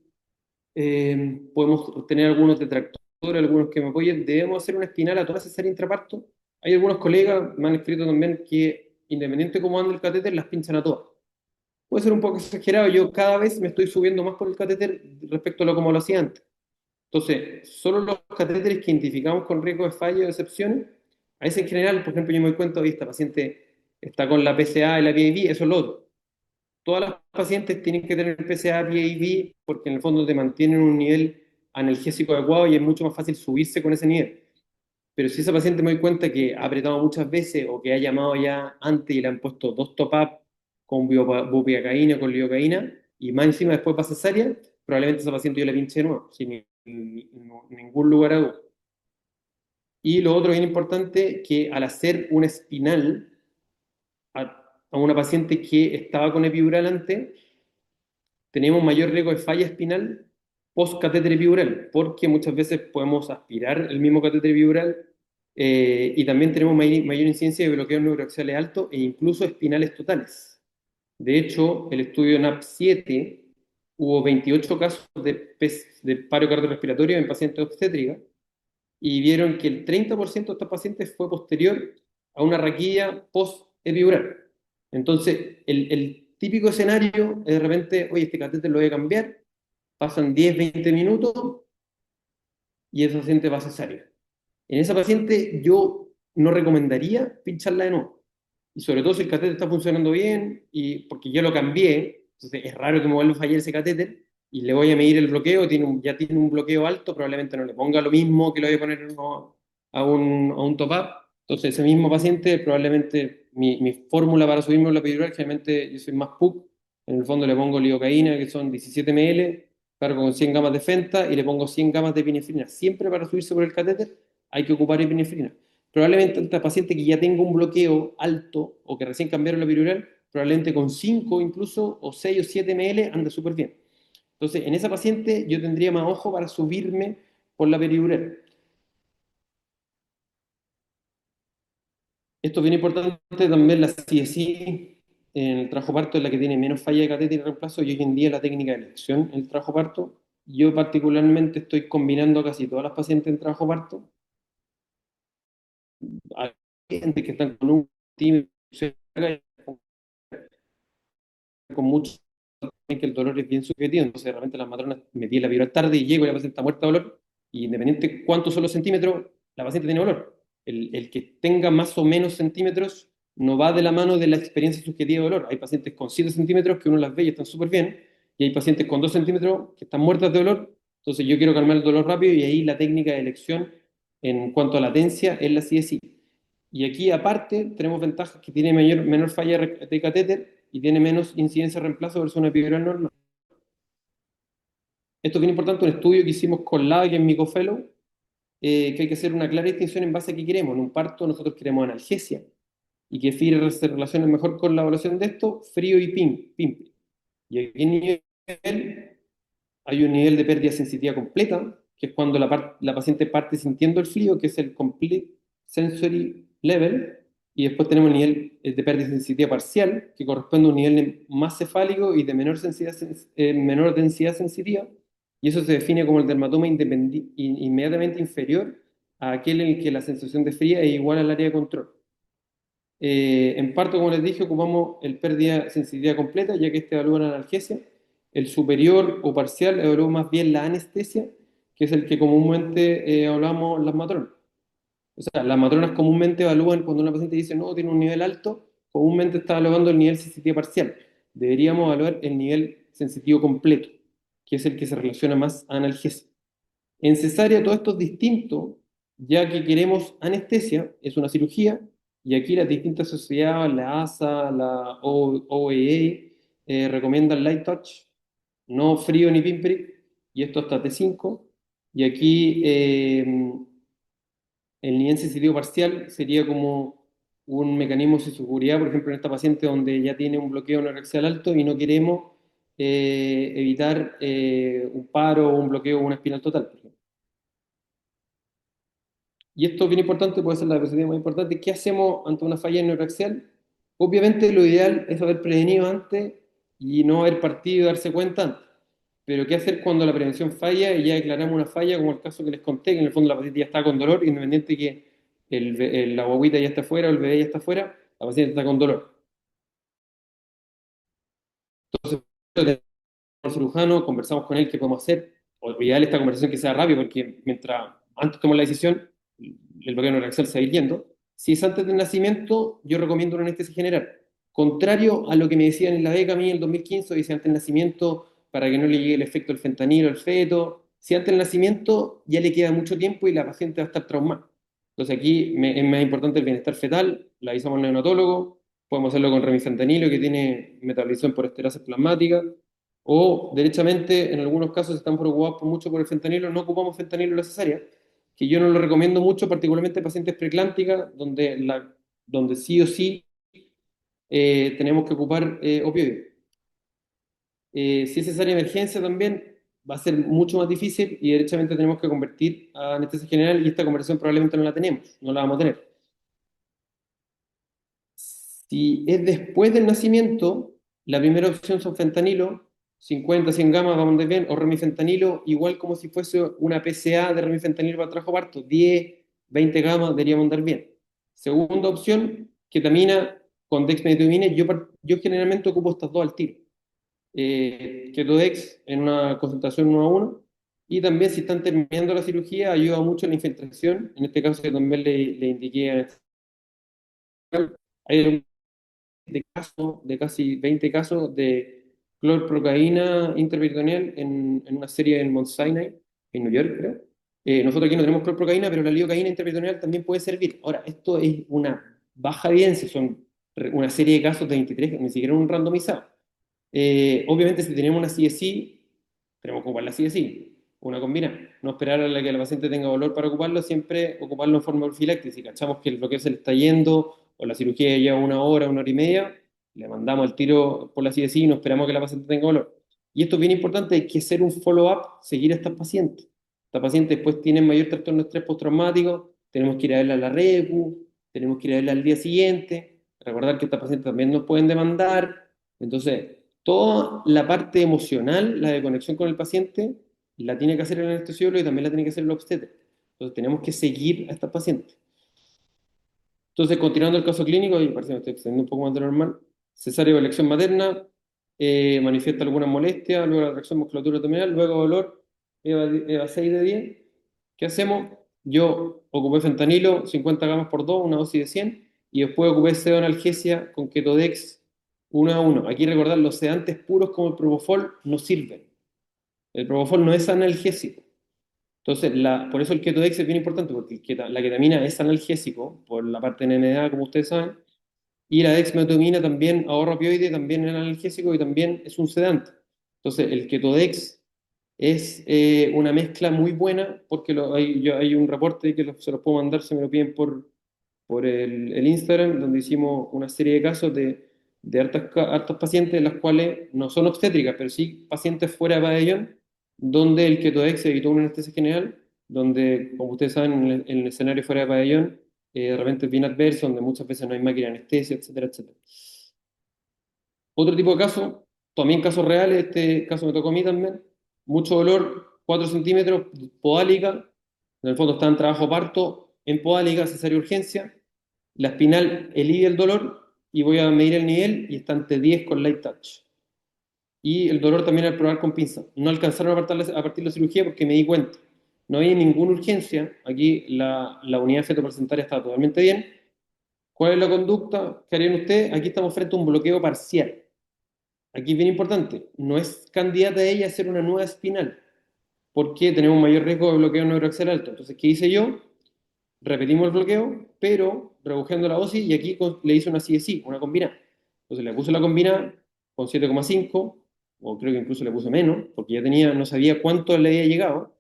podemos tener algunos detractores, algunos que me apoyen. Debemos hacer una espinal a toda cesárea intraparto. Hay algunos colegas, me han escrito también, que independiente de cómo ande el catéter, las pinchan a todas. Puede ser un poco exagerado, yo cada vez me estoy subiendo más por el catéter respecto a lo como lo hacía antes. Entonces, solo los catéteres que identificamos con riesgo de fallo o de excepciones, a ese en general, por ejemplo, yo me doy cuenta, hoy esta paciente está con la PCA y la PIV, eso es lo otro. Todas las pacientes tienen que tener PCA, PIV, porque en el fondo te mantienen un nivel analgésico adecuado y es mucho más fácil subirse con ese nivel. Pero si esa paciente me doy cuenta que ha apretado muchas veces o que ha llamado ya antes y le han puesto dos top-up con bupivacaína o con lidocaína y más encima después va cesárea, probablemente esa paciente yo la pinche de nuevo, sin ningún lugar a duda. Y lo otro bien importante, que al hacer una espinal a una paciente que estaba con epidural antes, tenemos mayor riesgo de falla espinal post-catéter epidural, porque muchas veces podemos aspirar el mismo catéter epidural y también tenemos mayor incidencia de bloqueos neuroaxiales altos e incluso espinales totales. De hecho, el estudio NAP7 hubo 28 casos de paro cardiorrespiratorio en pacientes obstétricas y vieron que el 30% de estos pacientes fue posterior a una raquilla post epidural. Entonces, el típico escenario es de repente, oye, este catéter lo voy a cambiar, pasan 10, 20 minutos y ese paciente va a cesárea. En esa paciente yo no recomendaría pincharla de nuevo. Y sobre todo si el catéter está funcionando bien, y porque yo lo cambié, entonces es raro que me vuelva a fallar ese catéter, y le voy a medir el bloqueo, ya tiene un bloqueo alto, probablemente no le ponga lo mismo que le voy a poner a un top-up. Entonces ese mismo paciente, probablemente mi fórmula para subirme la epidural, generalmente yo soy más PUC, en el fondo le pongo lidocaína, que son 17 ml, cargo con 100 gamas de Fenta, y le pongo 100 gamas de epinefrina, siempre para subirse por el catéter hay que ocupar epinefrina. Probablemente esta paciente que ya tenga un bloqueo alto o que recién cambiaron la epidural, probablemente con 5 incluso, o 6 o 7 ml, anda súper bien. Entonces, en esa paciente yo tendría más ojo para subirme por la epidural. Esto es bien importante también, la CSI en el trabajo parto es la que tiene menos falla de catéter y reemplazo, y hoy en día la técnica de elección en el trabajo parto. Yo particularmente estoy combinando casi todas las pacientes en trabajo parto. Hay gente que están con un tímido, con mucho que el dolor es bien subjetivo, entonces realmente las matronas me piden la epidural tarde y llego y la paciente está muerta de dolor, y independiente de cuántos son los centímetros, la paciente tiene dolor. El que tenga más o menos centímetros no va de la mano de la experiencia subjetiva de dolor. Hay pacientes con 7 centímetros que uno las ve y están súper bien, y hay pacientes con 2 centímetros que están muertas de dolor, entonces yo quiero calmar el dolor rápido, y ahí la técnica de elección en cuanto a latencia es la CSI. Y aquí, aparte, tenemos ventajas que tiene menor falla de catéter y tiene menos incidencia de reemplazo versus una epidural normal. Esto es bien importante, un estudio que hicimos con LAA, que es mi cofellow, que hay que hacer una clara distinción en base a qué queremos. En un parto nosotros queremos analgesia y que FIRE se relacione mejor con la evaluación de esto, frío y PIMP. Y aquí hay un nivel de pérdida sensitiva completa, que es cuando la paciente parte sintiendo el frío, que es el Complete Sensory Level, y después tenemos el nivel de pérdida sensitiva parcial, que corresponde a un nivel más cefálico y de menor densidad sensitiva, y eso se define como el dermatoma inmediatamente inferior a aquel en el que la sensación de fría es igual al área de control. En parto, como les dije, ocupamos el pérdida sensitiva completa, ya que este evalúa la analgesia. El superior o parcial evalúa más bien la anestesia, que es el que comúnmente hablamos las matronas. O sea, las matronas comúnmente evalúan cuando una paciente dice no, tiene un nivel alto, comúnmente está evaluando el nivel sensitivo parcial. Deberíamos evaluar el nivel sensitivo completo, que es el que se relaciona más a analgesia. En cesárea todo esto es distinto, ya que queremos anestesia, es una cirugía, y aquí las distintas sociedades, la ASA, la OEE, recomiendan light touch, no frío ni pinprick, y esto hasta T5, y aquí el nivel sensitivo parcial sería como un mecanismo de seguridad, por ejemplo, en esta paciente donde ya tiene un bloqueo anorexia alto y no queremos evitar un paro o un bloqueo o una espinal total, por ejemplo. Y esto es bien importante, puede ser la diapositiva más importante. ¿Qué hacemos ante una falla neuroaxial? Obviamente lo ideal es haber prevenido antes y no haber partido y darse cuenta antes. Pero ¿qué hacer cuando la prevención falla y ya declaramos una falla, como el caso que les conté, que en el fondo la paciente ya está con dolor, independiente de que la guaguita ya está fuera o el bebé ya está fuera, la paciente está con dolor? Entonces, el cirujano, conversamos con él qué podemos hacer. O ideal esta conversación que sea rápido, porque mientras antes tomamos la decisión, el bloqueo no reacción se va a ir yendo. Si es antes del nacimiento, yo recomiendo una anestesia general. Contrario a lo que me decían en la beca a mí en el 2015, dice antes del nacimiento para que no le llegue el efecto del fentanilo al feto. Si antes del nacimiento ya le queda mucho tiempo y la paciente va a estar traumada. Entonces aquí es más importante el bienestar fetal, la avisamos al neonatólogo, podemos hacerlo con remifentanilo que tiene metabolización por esterasa plasmática, o derechamente, en algunos casos están preocupados mucho por el fentanilo, no ocupamos fentanilo en la cesárea, que yo no lo recomiendo mucho, particularmente en pacientes preclánticas, donde sí o sí tenemos que ocupar opioides. Si es cesárea de emergencia también, va a ser mucho más difícil y derechamente tenemos que convertir a anestesia general, y esta conversión probablemente no la tenemos, no la vamos a tener. Si es después del nacimiento, la primera opción son fentanilo, 50, 100 gamas, vamos a andar bien, o remifentanilo, igual como si fuese una PCA de remifentanilo para trabajo parto, 10, 20 gamas, deberíamos andar bien. Segunda opción, ketamina, con dexmedetomidina, yo generalmente ocupo estas dos al tiro. Ketodex en una concentración 1 a 1, y también si están terminando la cirugía ayuda mucho en la infiltración. En este caso yo también le indiqué hay de casi 20 casos de clorprocaína intraperitoneal en una serie en Mount Sinai, en New York, creo. Nosotros aquí no tenemos clorprocaína, pero la lidocaína intraperitoneal también puede servir. Ahora, esto es una baja evidencia, son una serie de casos de 23, ni siquiera un randomizado. Obviamente, si tenemos una CSI, tenemos que ocupar la CSI, una combinada. No esperar a que la paciente tenga dolor para ocuparlo, siempre ocuparlo en forma profiláctica. Si cachamos que el bloqueo se le está yendo o la cirugía lleva 1 hora, 1 hora y media, le mandamos el tiro por la CSI y no esperamos que la paciente tenga dolor. Y esto es bien importante, hay que hacer un follow-up, seguir a estas pacientes. Estas pacientes después tienen mayor trastorno de estrés postraumático, tenemos que ir a verla a la RECU, tenemos que ir a verla al día siguiente, recordar que estas pacientes también nos pueden demandar. Entonces, toda la parte emocional, la de conexión con el paciente, la tiene que hacer el anestesiólogo y también la tiene que hacer el obstetra. Entonces, tenemos que seguir a estas pacientes. Entonces, continuando el caso clínico, y parece que me estoy extendiendo un poco más de lo normal, cesárea o elección materna, manifiesta alguna molestia, luego la tracción musculatura abdominal, luego dolor, EVA 6 de 10. ¿Qué hacemos? Yo ocupé fentanilo, 50 gramos por 2, una dosis de 100, y después ocupé pseudoanalgesia con Ketodex 1 a 1. Aquí recordar, los sedantes puros como el Propofol no sirven. El Propofol no es analgésico. Entonces, por eso el Ketodex es bien importante, porque la ketamina es analgésico, por la parte NMDA, como ustedes saben, y la dexmedetomidina también ahorra opioide, también es analgésico y también es un sedante. Entonces, el Ketodex es una mezcla muy buena, porque hay un reporte que se los puedo mandar, se me lo piden por el Instagram, donde hicimos una serie de casos de hartas pacientes, en las cuales no son obstétricas, pero sí pacientes fuera de pabellón, donde el Ketodex evitó una anestesia general, donde, como ustedes saben, en el escenario fuera de pabellón, de repente es bien adverso, donde muchas veces no hay máquina de anestesia, etcétera, etcétera. Otro tipo de caso, también casos reales, este caso me tocó a mí también, mucho dolor, 4 centímetros, podálica, en el fondo está en trabajo parto, en podálica, cesárea urgencia, la espinal elide el dolor y voy a medir el nivel y está ante 10 con light touch. Y el dolor también al probar con pinza. No alcanzaron a partir la cirugía porque me di cuenta. No había ninguna urgencia. Aquí la unidad fetoplacentaria está totalmente bien. ¿Cuál es la conducta que harían ustedes? Aquí estamos frente a un bloqueo parcial. Aquí es bien importante. No es candidata a ella a hacer una nueva espinal porque tenemos mayor riesgo de bloqueo neuroaxial alto. Entonces, ¿qué hice yo? Repetimos el bloqueo, pero reduciendo la dosis, y aquí le hice una CSI, una combinada. Entonces le puse la combinada con 7,5, o creo que incluso le puse menos, porque ya no sabía cuánto le había llegado,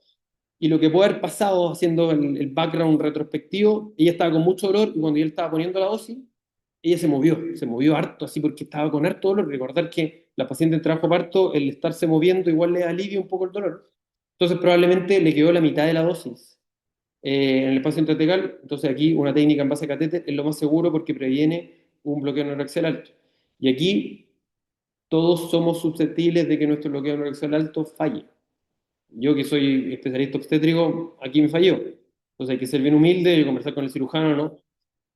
y lo que puede haber pasado haciendo el background retrospectivo, ella estaba con mucho dolor, y cuando yo le estaba poniendo la dosis, ella se movió harto, así porque estaba con harto dolor. Recordar que la paciente en trabajo parto, el estarse moviendo igual le alivia un poco el dolor. Entonces probablemente le quedó la mitad de la dosis en el espacio intratecal. Entonces aquí una técnica en base a catéter es lo más seguro porque previene un bloqueo neuroaxial alto. Y aquí todos somos susceptibles de que nuestro bloqueo neuroaxial alto falle. Yo que soy especialista obstétrico, aquí me falló. Entonces hay que ser bien humilde y conversar con el cirujano, ¿no?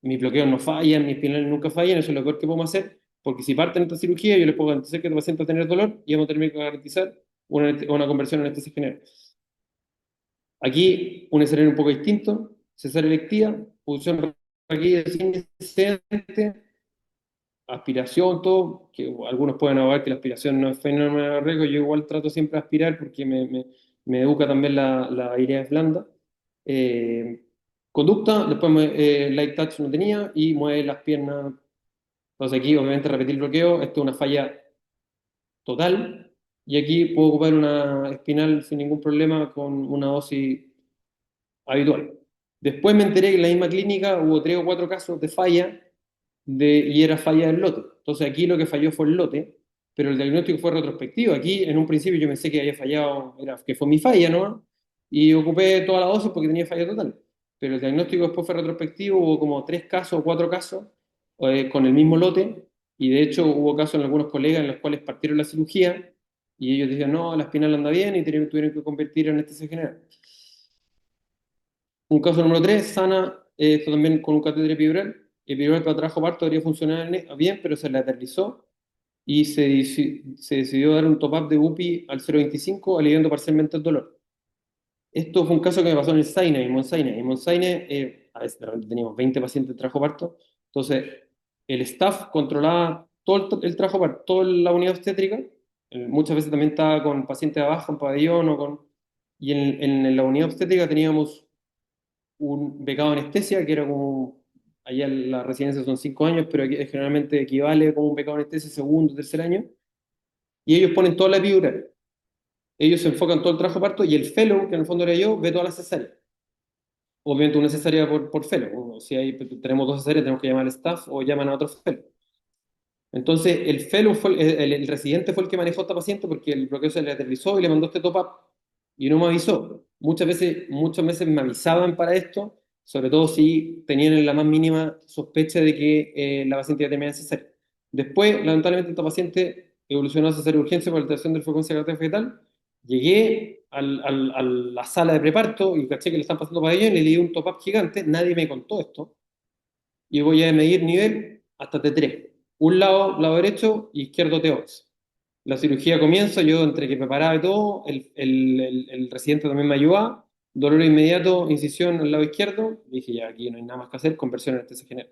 Mis bloqueos no fallan, mis espinales nunca fallan, eso es lo peor que podemos hacer, porque si parten esta cirugía, yo les puedo garantizar que el paciente va a tener dolor y vamos a tener que garantizar una conversión en anestesia general. Aquí un escenario un poco distinto, cesárea electiva, posición requerida sin excedente, aspiración, todo, que algunos pueden abogar que la aspiración no es fenómeno de riesgo, yo igual trato siempre de aspirar porque me educa también la idea blanda. Eh, Conducta, después light touch no tenía y mueve las piernas. Entonces aquí obviamente repetir el bloqueo, esto es una falla total y aquí puedo ocupar una espinal sin ningún problema con una dosis habitual. Después me enteré que en la misma clínica hubo 3 o 4 casos de falla y era falla del lote. Entonces aquí lo que falló fue el lote, pero el diagnóstico fue retrospectivo. Aquí en un principio yo pensé que había fallado, que fue mi falla, ¿no? Y ocupé toda la dosis porque tenía falla total. Pero el diagnóstico después fue retrospectivo, hubo como 3 casos o 4 casos con el mismo lote, y de hecho hubo casos en algunos colegas en los cuales partieron la cirugía y ellos decían, no, la espinal anda bien y tuvieron que convertir en anestesia general. Un caso número 3, sana, esto también con un catéter epidural, epidural para trabajo parto debería funcionar bien, pero se lateralizó y se decidió dar un top-up de UPI al 0,25, aliviando parcialmente el dolor. Esto fue un caso que me pasó en el Saina y Mount Sinai. En Mount Sinai, a veces de repente teníamos 20 pacientes de trabajo parto, entonces el staff controlaba todo el trabajo parto, toda la unidad obstétrica. Muchas veces también estaba con pacientes abajo en pabellón o con... Y en la unidad obstétrica teníamos un becado de anestesia, que era como, allá la residencia son 5 años, pero aquí generalmente equivale como un becado de anestesia segundo, tercer año, y ellos ponen toda la epidural. Ellos se enfocan todo el trabajo parto y el fellow, que en el fondo era yo, ve todas las cesáreas. Obviamente una cesárea por fellow. Si hay, tenemos 2 cesáreas, tenemos que llamar al staff o llaman a otro fellow. Entonces, el fellow fue, el residente fue el que manejó a esta paciente porque el bloqueo se le aterrizó y le mandó este top-up y no me avisó. Muchas veces me avisaban para esto, sobre todo si tenían la más mínima sospecha de que la paciente iba a terminar en cesárea. Después, lamentablemente, esta paciente evolucionó a cesárea de urgencia por alteración de la frecuencia cardíaca fetal. Llegué a la sala de preparto y caché que le están pasando pabellón y le di un top-up gigante. Nadie me contó esto y voy a medir nivel hasta T3. Un lado derecho, y izquierdo T11. La cirugía comienza, yo entre que preparaba y todo, el residente también me ayudaba, dolor inmediato, incisión al lado izquierdo, dije ya aquí no hay nada más que hacer, conversión en anestesia general.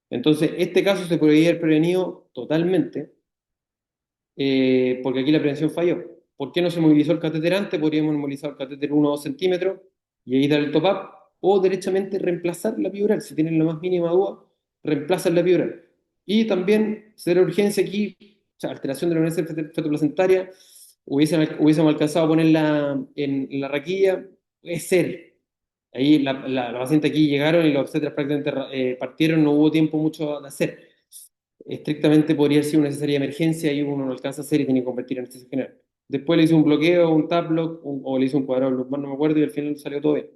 Entonces, este caso se podría haber prevenido totalmente, porque aquí la prevención falló. ¿Por qué no se movilizó el catéter antes? Podríamos movilizar el catéter 1 o 2 centímetros y ahí dar el top-up, o derechamente reemplazar la epidural. Si tienen la más mínima duda, reemplazan la epidural. Y también, ser urgencia aquí, o sea, alteración de la unidad fetoplacentaria, hubiésemos alcanzado a ponerla en la raquilla, puede ser. Ahí la paciente aquí llegaron y los obstetras prácticamente partieron, no hubo tiempo mucho de hacer. Estrictamente podría ser una cesárea de emergencia y uno no alcanza a hacer y tiene que convertir en anestesia general. Después le hizo un bloqueo, un tap block, o le hizo un cuadrado lumbar, no me acuerdo, y al final salió todo bien.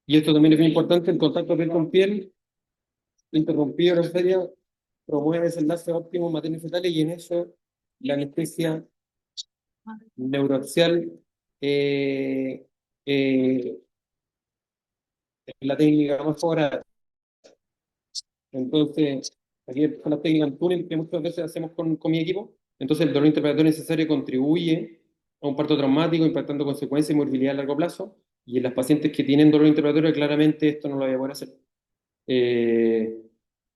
Y esto también es muy importante, el contacto piel con piel, interrumpido la cesárea, promueve desenlace óptimo materno y fetales, y en eso la anestesia neuroaxial eh, eh, es la técnica más favorable. Entonces, aquí son las técnicas en túnel que muchas veces hacemos con mi equipo. Entonces, el dolor interpretatorio necesario contribuye a un parto traumático, impactando consecuencias y morbilidad a largo plazo. Y en las pacientes que tienen dolor interpretatorio, claramente esto no lo voy a poder hacer. Eh,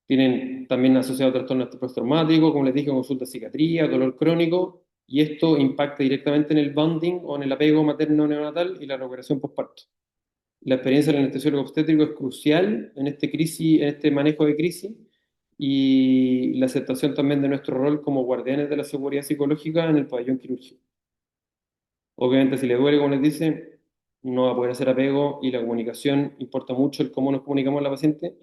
Tienen también asociado trastornos postraumáticos, como les dije, consulta de psiquiatría, dolor crónico, y esto impacta directamente en el bonding o en el apego materno-neonatal y la recuperación postparto. La experiencia del anestesiólogo obstétrico es crucial en este manejo de crisis, y la aceptación también de nuestro rol como guardianes de la seguridad psicológica en el pabellón quirúrgico. Obviamente, si le duele, como les dice, no va a poder hacer apego, y la comunicación importa mucho, el cómo nos comunicamos a la paciente,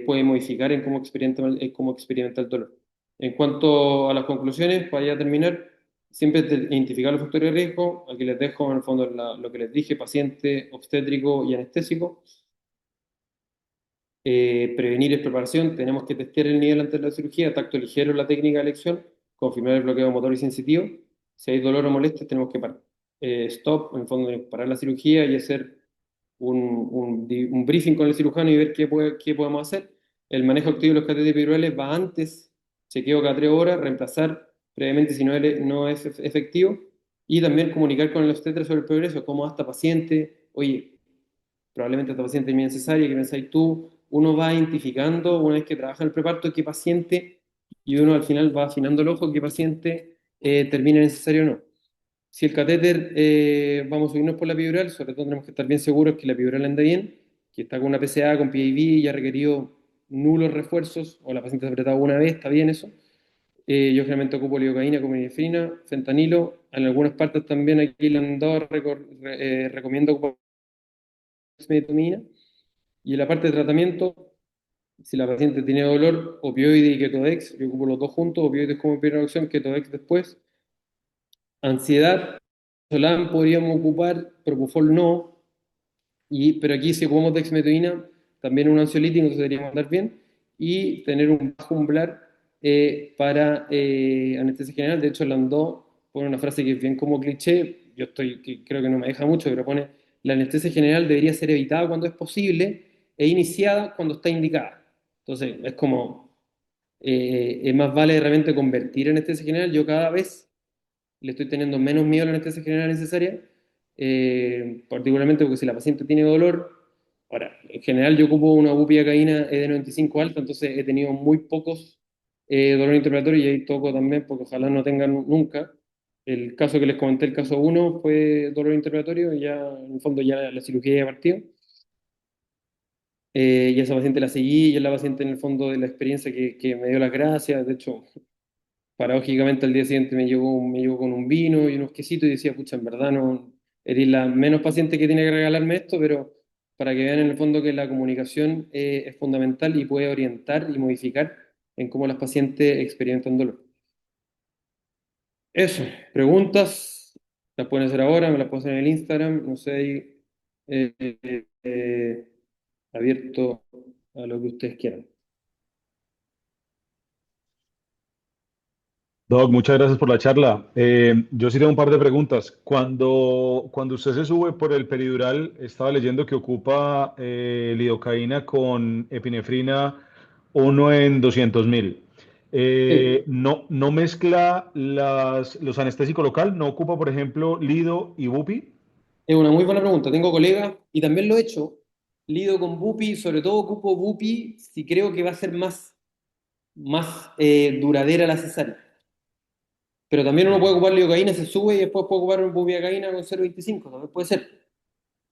puede modificar en cómo experimenta el dolor. En cuanto a las conclusiones, para ya terminar, siempre identificar los factores de riesgo. Aquí les dejo en el fondo lo que les dije: paciente, obstétrico y anestésico. Prevenir es preparación, tenemos que testear el nivel antes de la cirugía, tacto ligero en la técnica de elección, confirmar el bloqueo motor y sensitivo. Si hay dolor o molestias, tenemos que parar. Stop, en el fondo, parar la cirugía y hacer un briefing con el cirujano y ver qué podemos hacer. El manejo activo de los catéteres epidurales va antes, chequeo cada 3 horas, reemplazar previamente si no es efectivo, y también comunicar con el obstetra sobre el progreso, cómo va esta paciente, oye, probablemente esta paciente es cesárea, ¿qué pensáis tú? Uno va identificando, una vez que trabaja en el preparto, qué paciente, y uno al final va afinando el ojo, qué paciente termina necesario o no. Si el catéter, vamos a subirnos por la epidural, sobre todo tenemos que estar bien seguros que la epidural anda bien, que está con una PCA, con PIV y ha requerido nulos refuerzos, o la paciente se ha apretado una vez, está bien eso. Yo generalmente ocupo lidocaína, cominefrina, fentanilo. En algunas partes también aquí le han dado, recomiendo ocupar dexmedetomidina. Y en la parte de tratamiento, si la paciente tiene dolor, opioide y ketodex, yo ocupo los dos juntos, opioides como primera opción, ketodex después. Ansiedad, Solan podríamos ocupar, propofol no, pero aquí si ocupamos dexmedetomidina, también un ansiolítico, entonces deberíamos andar bien, y tener un bajo umbral para anestesia general. De hecho, Landau pone una frase que es bien como cliché, que creo que no me deja mucho, pero pone: la anestesia general debería ser evitada cuando es posible, es iniciada cuando está indicada. Entonces, es como, es más vale realmente convertir en anestesia general. Yo cada vez le estoy teniendo menos miedo a la anestesia general necesaria, particularmente porque si la paciente tiene dolor, ahora, en general yo ocupo una bupivacaína ED95 alta, entonces he tenido muy pocos dolores interpretarios y ahí toco también, porque ojalá no tengan nunca. El caso que les comenté, el caso uno fue dolor interpretatorio y ya en el fondo ya la cirugía ya partió. Y a esa paciente la seguí y es la paciente en el fondo de la experiencia que me dio las gracias. De hecho, paradójicamente al día siguiente me llegó con un vino y unos quesitos y decía, pucha, en verdad no, eres la menos paciente que tiene que regalarme esto, pero para que vean en el fondo que la comunicación es fundamental y puede orientar y modificar en cómo las pacientes experimentan dolor. Eso, preguntas, las pueden hacer ahora, me las pueden hacer en el Instagram, no sé, ahí, abierto a lo que ustedes quieran. Doc, muchas gracias por la charla. Yo sí tengo un par de preguntas. Cuando usted se sube por el peridural, estaba leyendo que ocupa lidocaína con epinefrina 1 en 200.000. Sí. ¿No mezcla los anestésicos local? ¿No ocupa, por ejemplo, lido y bupi? Es una muy buena pregunta. Tengo colegas y también lo he hecho. Lido con Bupi, sobre todo ocupo Bupi si creo que va a ser más duradera la cesárea. Pero también uno puede ocupar lidocaína, se sube y después puede ocupar bupivacaína con 0,25, también puede ser. Mm,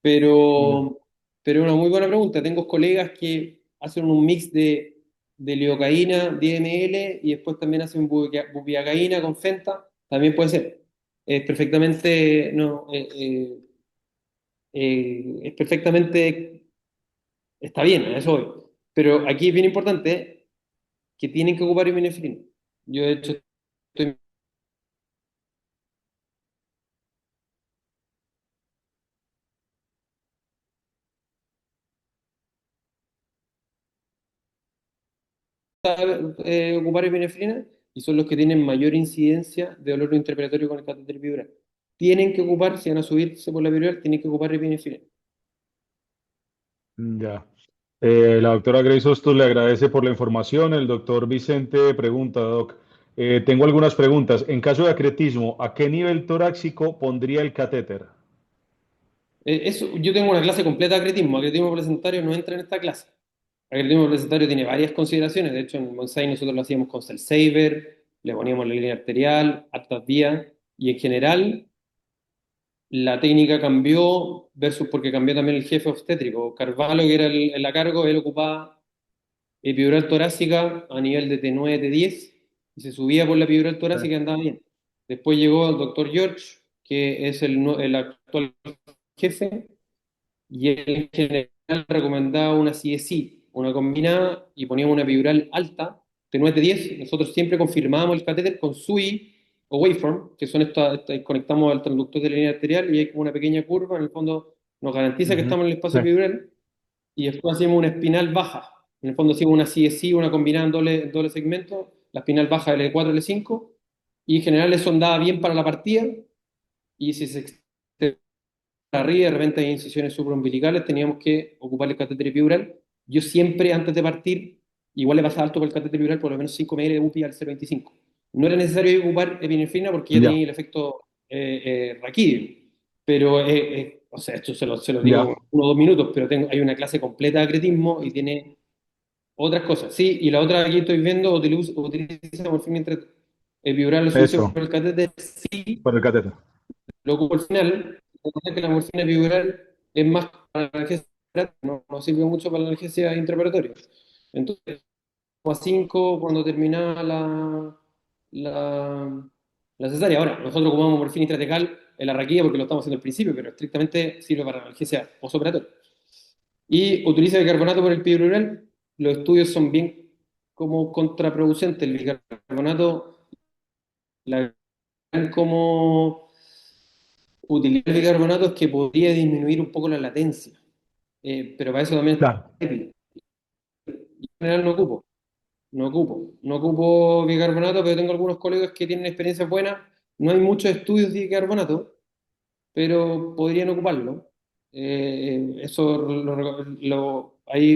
Pero es una muy buena pregunta. Tengo colegas que hacen un mix de lidocaína, 10 ml, y después también hacen bupivacaína con Fenta, también puede ser. Es perfectamente, no, es perfectamente, está bien, a eso voy. Pero aquí es bien importante que tienen que ocupar epinefrina. Yo, de hecho, estoy ocupar epinefrina y son los que tienen mayor incidencia de dolor interpretatorio con el catéter epidural. Tienen que ocupar, si van a subirse por la epidural, tienen que ocupar epinefrina. ya. La doctora Grace Hostos le agradece por la información. El doctor Vicente pregunta, Doc, tengo algunas preguntas. En caso de acretismo, ¿a qué nivel torácico pondría el catéter? Yo tengo una clase completa de acretismo. Acretismo placentario no entra en esta clase. Acretismo placentario tiene varias consideraciones. De hecho, en Bonsai nosotros lo hacíamos con Cell Saver, le poníamos la línea arterial, Actas vía, y en general la técnica cambió versus porque cambió también el jefe obstétrico. Carvalho, que era el a cargo, él ocupaba epidural torácica a nivel de T9, T10 y se subía por la epidural torácica y andaba bien. Después llegó el doctor George, que es el actual jefe, y él en general recomendaba una CSI, una combinada, y poníamos una epidural alta, T9, T10. Nosotros siempre confirmábamos el catéter con SUI o waveform, que son conectamos al transductor de la línea arterial y hay como una pequeña curva, en el fondo nos garantiza que Ujú. estamos en el Sí, espacio epidural, y después hacemos una espinal baja. En el fondo hacemos una CSI, una combinada en doble segmento, la espinal baja L4, L5, y en general eso andaba bien para la partida, y si se extendía arriba, de repente hay incisiones supraumbilicales, teníamos que ocupar el catéter epidural. Yo siempre, antes de partir, igual le pasaba alto por el catéter epidural, por lo menos 5 ml de UPI al 0,25. No era necesario ocupar epinefrina porque ya ya, tenía el efecto raquídeo. Pero, o sea, esto se lo digo ya, en 1 o 2 minutos, pero hay una clase completa de acretismo y tiene otras cosas. Sí, y la otra aquí estoy viendo, utiliza morfina epidural, lo sucio eso, por el catéter, sí, por el catéter. lo ocupo al final. Recuerda que la morfina epidural es más para la analgesia, no sirve mucho para la analgesia intraoperatoria. Entonces, a 5 cuando terminaba la, la cesárea. Ahora, nosotros ocupamos morfina intratecal en la raquilla porque lo estamos haciendo al principio, pero estrictamente sirve para analgesia postoperatoria. Y utiliza bicarbonato por el epidural. Los estudios son bien como contraproducentes. El bicarbonato, la gran como utilidad del bicarbonato es que podría disminuir un poco la latencia. Pero para eso también está Claro. EPI. En general no ocupo bicarbonato, pero tengo algunos colegas que tienen experiencias buenas. No hay muchos estudios de bicarbonato, pero podrían ocuparlo. ahí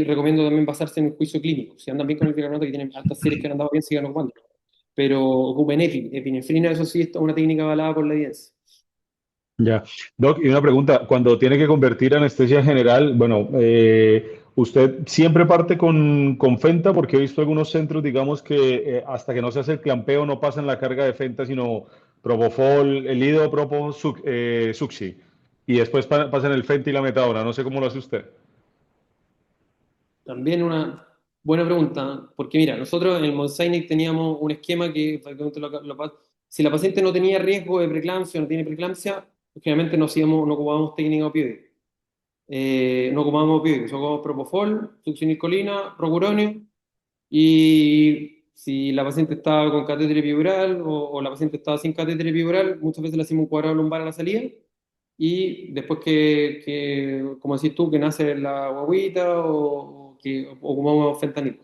recomiendo también basarse en el juicio clínico. Si andan bien con el bicarbonato, que tienen altas series que han andado bien, sigan ocupando. Pero ocupen epinefrina, eso sí, es una técnica avalada por la evidencia. Ya. Doc, y una pregunta, cuando tiene que convertir anestesia general, bueno, ¿usted siempre parte con Fenta? Porque he visto algunos centros, digamos, que hasta que no se hace el clampeo no pasan la carga de Fenta, sino Propofol, el Lido, Propo, Suxi. Y después pasan el Fenta y la metadona. No sé cómo lo hace usted. También una buena pregunta, porque mira, nosotros en el Mount Sinai teníamos un esquema que prácticamente si la paciente no tenía riesgo de preeclampsia o no tiene preeclampsia, generalmente no ocupábamos técnica opioide. No ocupábamos opioides, ocupábamos propofol, succinilcolina, rocuronio, y si la paciente estaba con catéter epidural o la paciente estaba sin catéter epidural, muchas veces le hacemos un cuadrado lumbar a la salida, y después como decís tú, que nace la guaguita o que ocupamos fentanilo.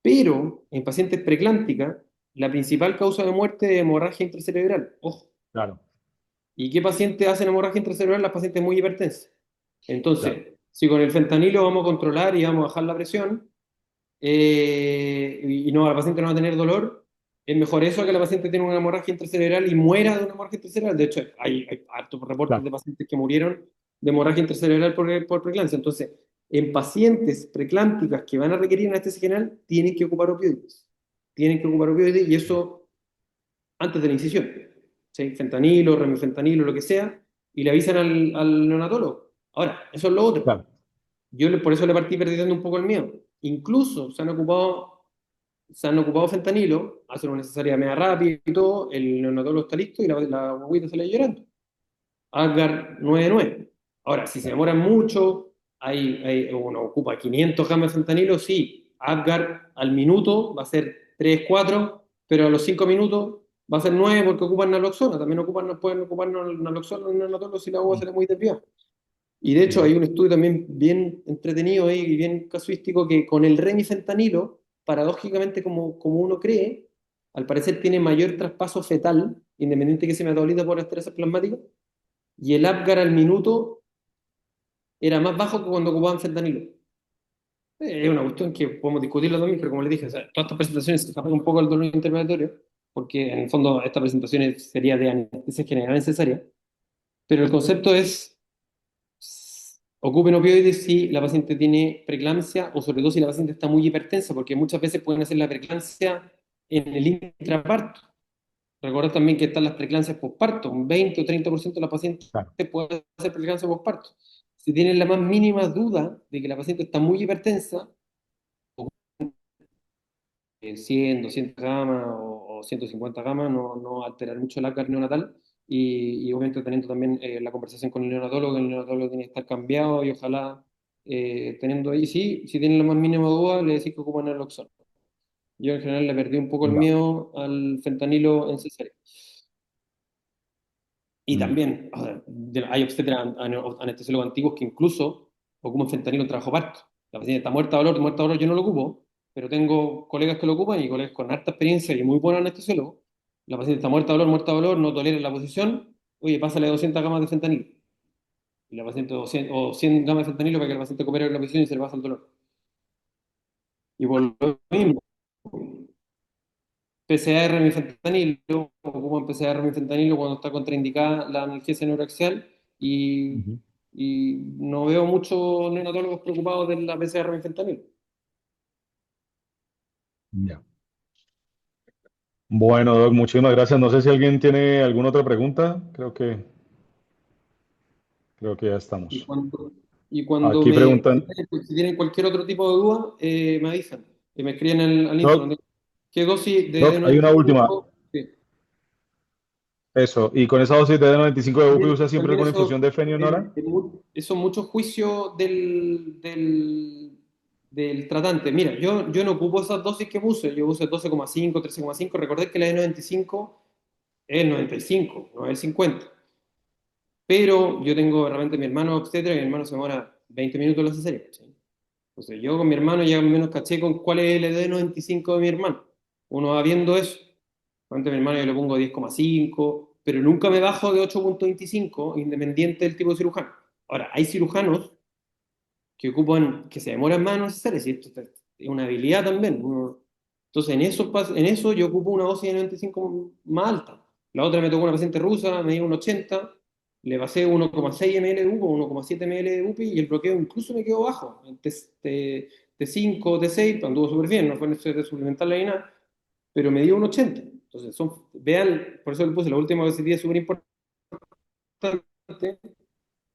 Pero en pacientes preclánticas, la principal causa de muerte es hemorragia intracerebral. Ojo. Claro, ¿Y qué pacientes hacen hemorragia intracerebral? Las pacientes muy hipertensas. claro, Entonces, si con el fentanilo vamos a controlar y vamos a bajar la presión, y no, la paciente no va a tener dolor, es mejor eso que la paciente tenga una hemorragia intracerebral y muera de una hemorragia intracerebral. De hecho, hay hartos reportes claro, de pacientes que murieron de hemorragia intracerebral por preeclampsia. Entonces, en pacientes preclánticas que van a requerir anestesia general, tienen que ocupar opioides. Tienen que ocupar opioides y eso antes de la incisión. ¿Sí? Fentanilo, remifentanilo, lo que sea, y le avisan al neonatólogo. Ahora, eso es lo otro. claro. Por eso le partí perdiendo un poco el miedo. Incluso se han ocupado fentanilo, hacen una cesárea media rápida y todo, el neonatólogo está listo y la guaguita sale llorando. Apgar 99. Ahora, si se Claro. demoran mucho, uno ocupa 500 gramos de fentanilo, sí, Apgar al minuto va a ser 3 4, pero a los 5 minutos va a ser 9 porque ocupan naloxona. También pueden ocupar naloxona en un neonatólogo si la agua se le muy desviada. Y de hecho hay Ya, un estudio también bien entretenido ahí y bien casuístico que con el remifentanilo, paradójicamente como uno cree, al parecer tiene mayor traspaso fetal, independiente que se metaboliza por estrés plasmático, y el Apgar al minuto era más bajo que cuando ocupaban fentanilo. Es una cuestión que podemos discutirlo también, pero como les dije, o sea, todas estas presentaciones se escapan un poco al dolor interventorio, porque en el fondo esta presentación sería de anestesia general necesaria, pero el concepto es ocupen opioides si la paciente tiene preeclampsia o sobre todo si la paciente está muy hipertensa, porque muchas veces pueden hacer la preeclampsia en el intraparto. Recordar también que están las preeclampsias postparto, un 20 o 30% de la paciente claro, puede hacer preeclampsia postparto. Si tienen la más mínima duda de que la paciente está muy hipertensa, 100, 200 gamas o 150 gamas, no alterar mucho la carne neonatal y obviamente teniendo también la conversación con el neonatólogo tiene que estar cambiado y ojalá teniendo ahí, sí, si tienen la más mínima duda, le decís que ocupan el Oxon. Yo en general le perdí un poco el ya. miedo al fentanilo en cesárea. Y Mm, también hay obstetras anestesiólogos antiguos que incluso ocupan fentanilo en trabajo parto. La paciente está muerta de dolor yo no lo ocupo, pero tengo colegas que lo ocupan y colegas con harta experiencia y muy buenos anestesiólogos. La paciente está muerta de dolor, no tolera la posición, oye, pásale 200 gamas de fentanilo. Y la paciente, o 100 gamas de fentanilo para que la paciente coopere la posición y se le pasa el dolor. Y por lo mismo, PCR mifentanilo, ocupan PCR mifentanilo cuando está contraindicada la analgesia neuroaxial ujú, y no veo muchos neonatólogos preocupados de la PCR mifentanilo. ya. Bueno, Doc, muchísimas gracias. No sé si alguien tiene alguna otra pregunta. Creo que ya Y estamos. cuando, y cuando Aquí preguntan, si tienen cualquier otro tipo de duda, me avisan. Y me escriben al Doc, Instagram. ¿Qué dosis de Doc, hay una última. D95? Sí. Eso, y con esa dosis de D95 de UPI También, usa siempre también con eso, infusión de fenilnora. eso mucho juicio del tratante. Mira, yo no ocupo esas dosis que puse, yo uso 12,5, 13,5. Recordé que la de 95 es el 95, no es el 50. Pero yo tengo realmente mi hermano obstetra y mi hermano se demora 20 minutos en la cesárea. ¿Sí? Entonces yo con mi hermano ya al menos caché con cuál es el ED95 de mi hermano. Uno va viendo eso. Antes mi hermano yo le pongo 10,5, pero nunca me bajo de 8,25 independiente del tipo de cirujano. Ahora, hay cirujanos que ocupan, que se demoran más en no necesarias, y esto es una habilidad también. Entonces, en eso yo ocupo una dosis de 95 más alta. La otra me tocó una paciente rusa, me dio un 80, le pasé 1,6 ml de UPO, 1,7 ml de UPI y el bloqueo incluso me quedó bajo. En T5, T6, anduvo súper bien, no fue necesario suplementarla ni nada, pero me dio un 80. Entonces, vean, por eso le puse la última vez es súper importante,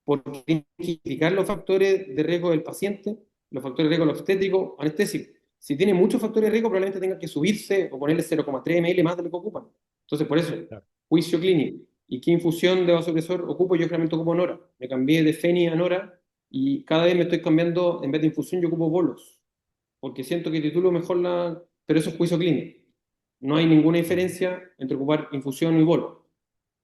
porque tiene que identificar los factores de riesgo del paciente, los factores de riesgo obstétrico, anestésico. Si tiene muchos factores de riesgo, probablemente tenga que subirse o ponerle 0,3 ml más de lo que ocupan. Entonces, por eso, Claro. juicio clínico. ¿Y qué infusión de vasopresor ocupo? Yo generalmente ocupo Nora. Me cambié de Feni a Nora y cada vez me estoy cambiando, en vez de infusión, yo ocupo bolos. Porque siento que titulo mejor la. Pero eso es juicio clínico. No hay ninguna diferencia entre ocupar infusión y bolo.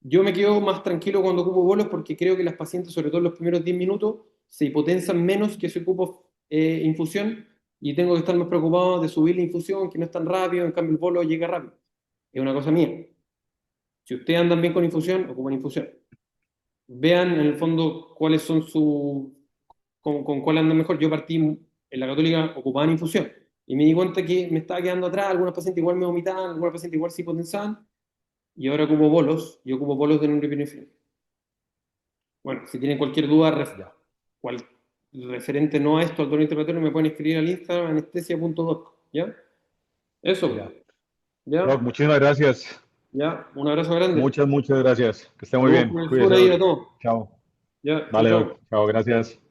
Yo me quedo más tranquilo cuando ocupo bolos porque creo que las pacientes, sobre todo en los primeros 10 minutos, se hipotensan menos que si ocupo infusión y tengo que estar más preocupado de subir la infusión, que no es tan rápido, en cambio el bolo llega rápido. Es una cosa mía. Si ustedes andan bien con infusión, ocupan infusión. Vean en el fondo cuáles son con cuál andan mejor. Yo partí en la Católica ocupaban infusión y me di cuenta que me estaba quedando atrás, algunas pacientes igual me vomitaban, algunas pacientes igual se hipotensaban y ahora ocupo bolos, yo ocupo bolos de norepinefrina. Bueno, si tienen cualquier duda Ya, cual, referente no a esto, al dolor interpretatorio, me pueden escribir al Instagram anestesia.doc, ¿ya? Eso, ya. ¿ya? Doc, muchísimas gracias. ¿Ya? Un abrazo grande. Muchas gracias. Que esté muy Saludos bien. por el sur Cuídese, ahí Doc. a todos. Chao. ¿Ya? Chao, Vale, Doc. chao. Chao, gracias.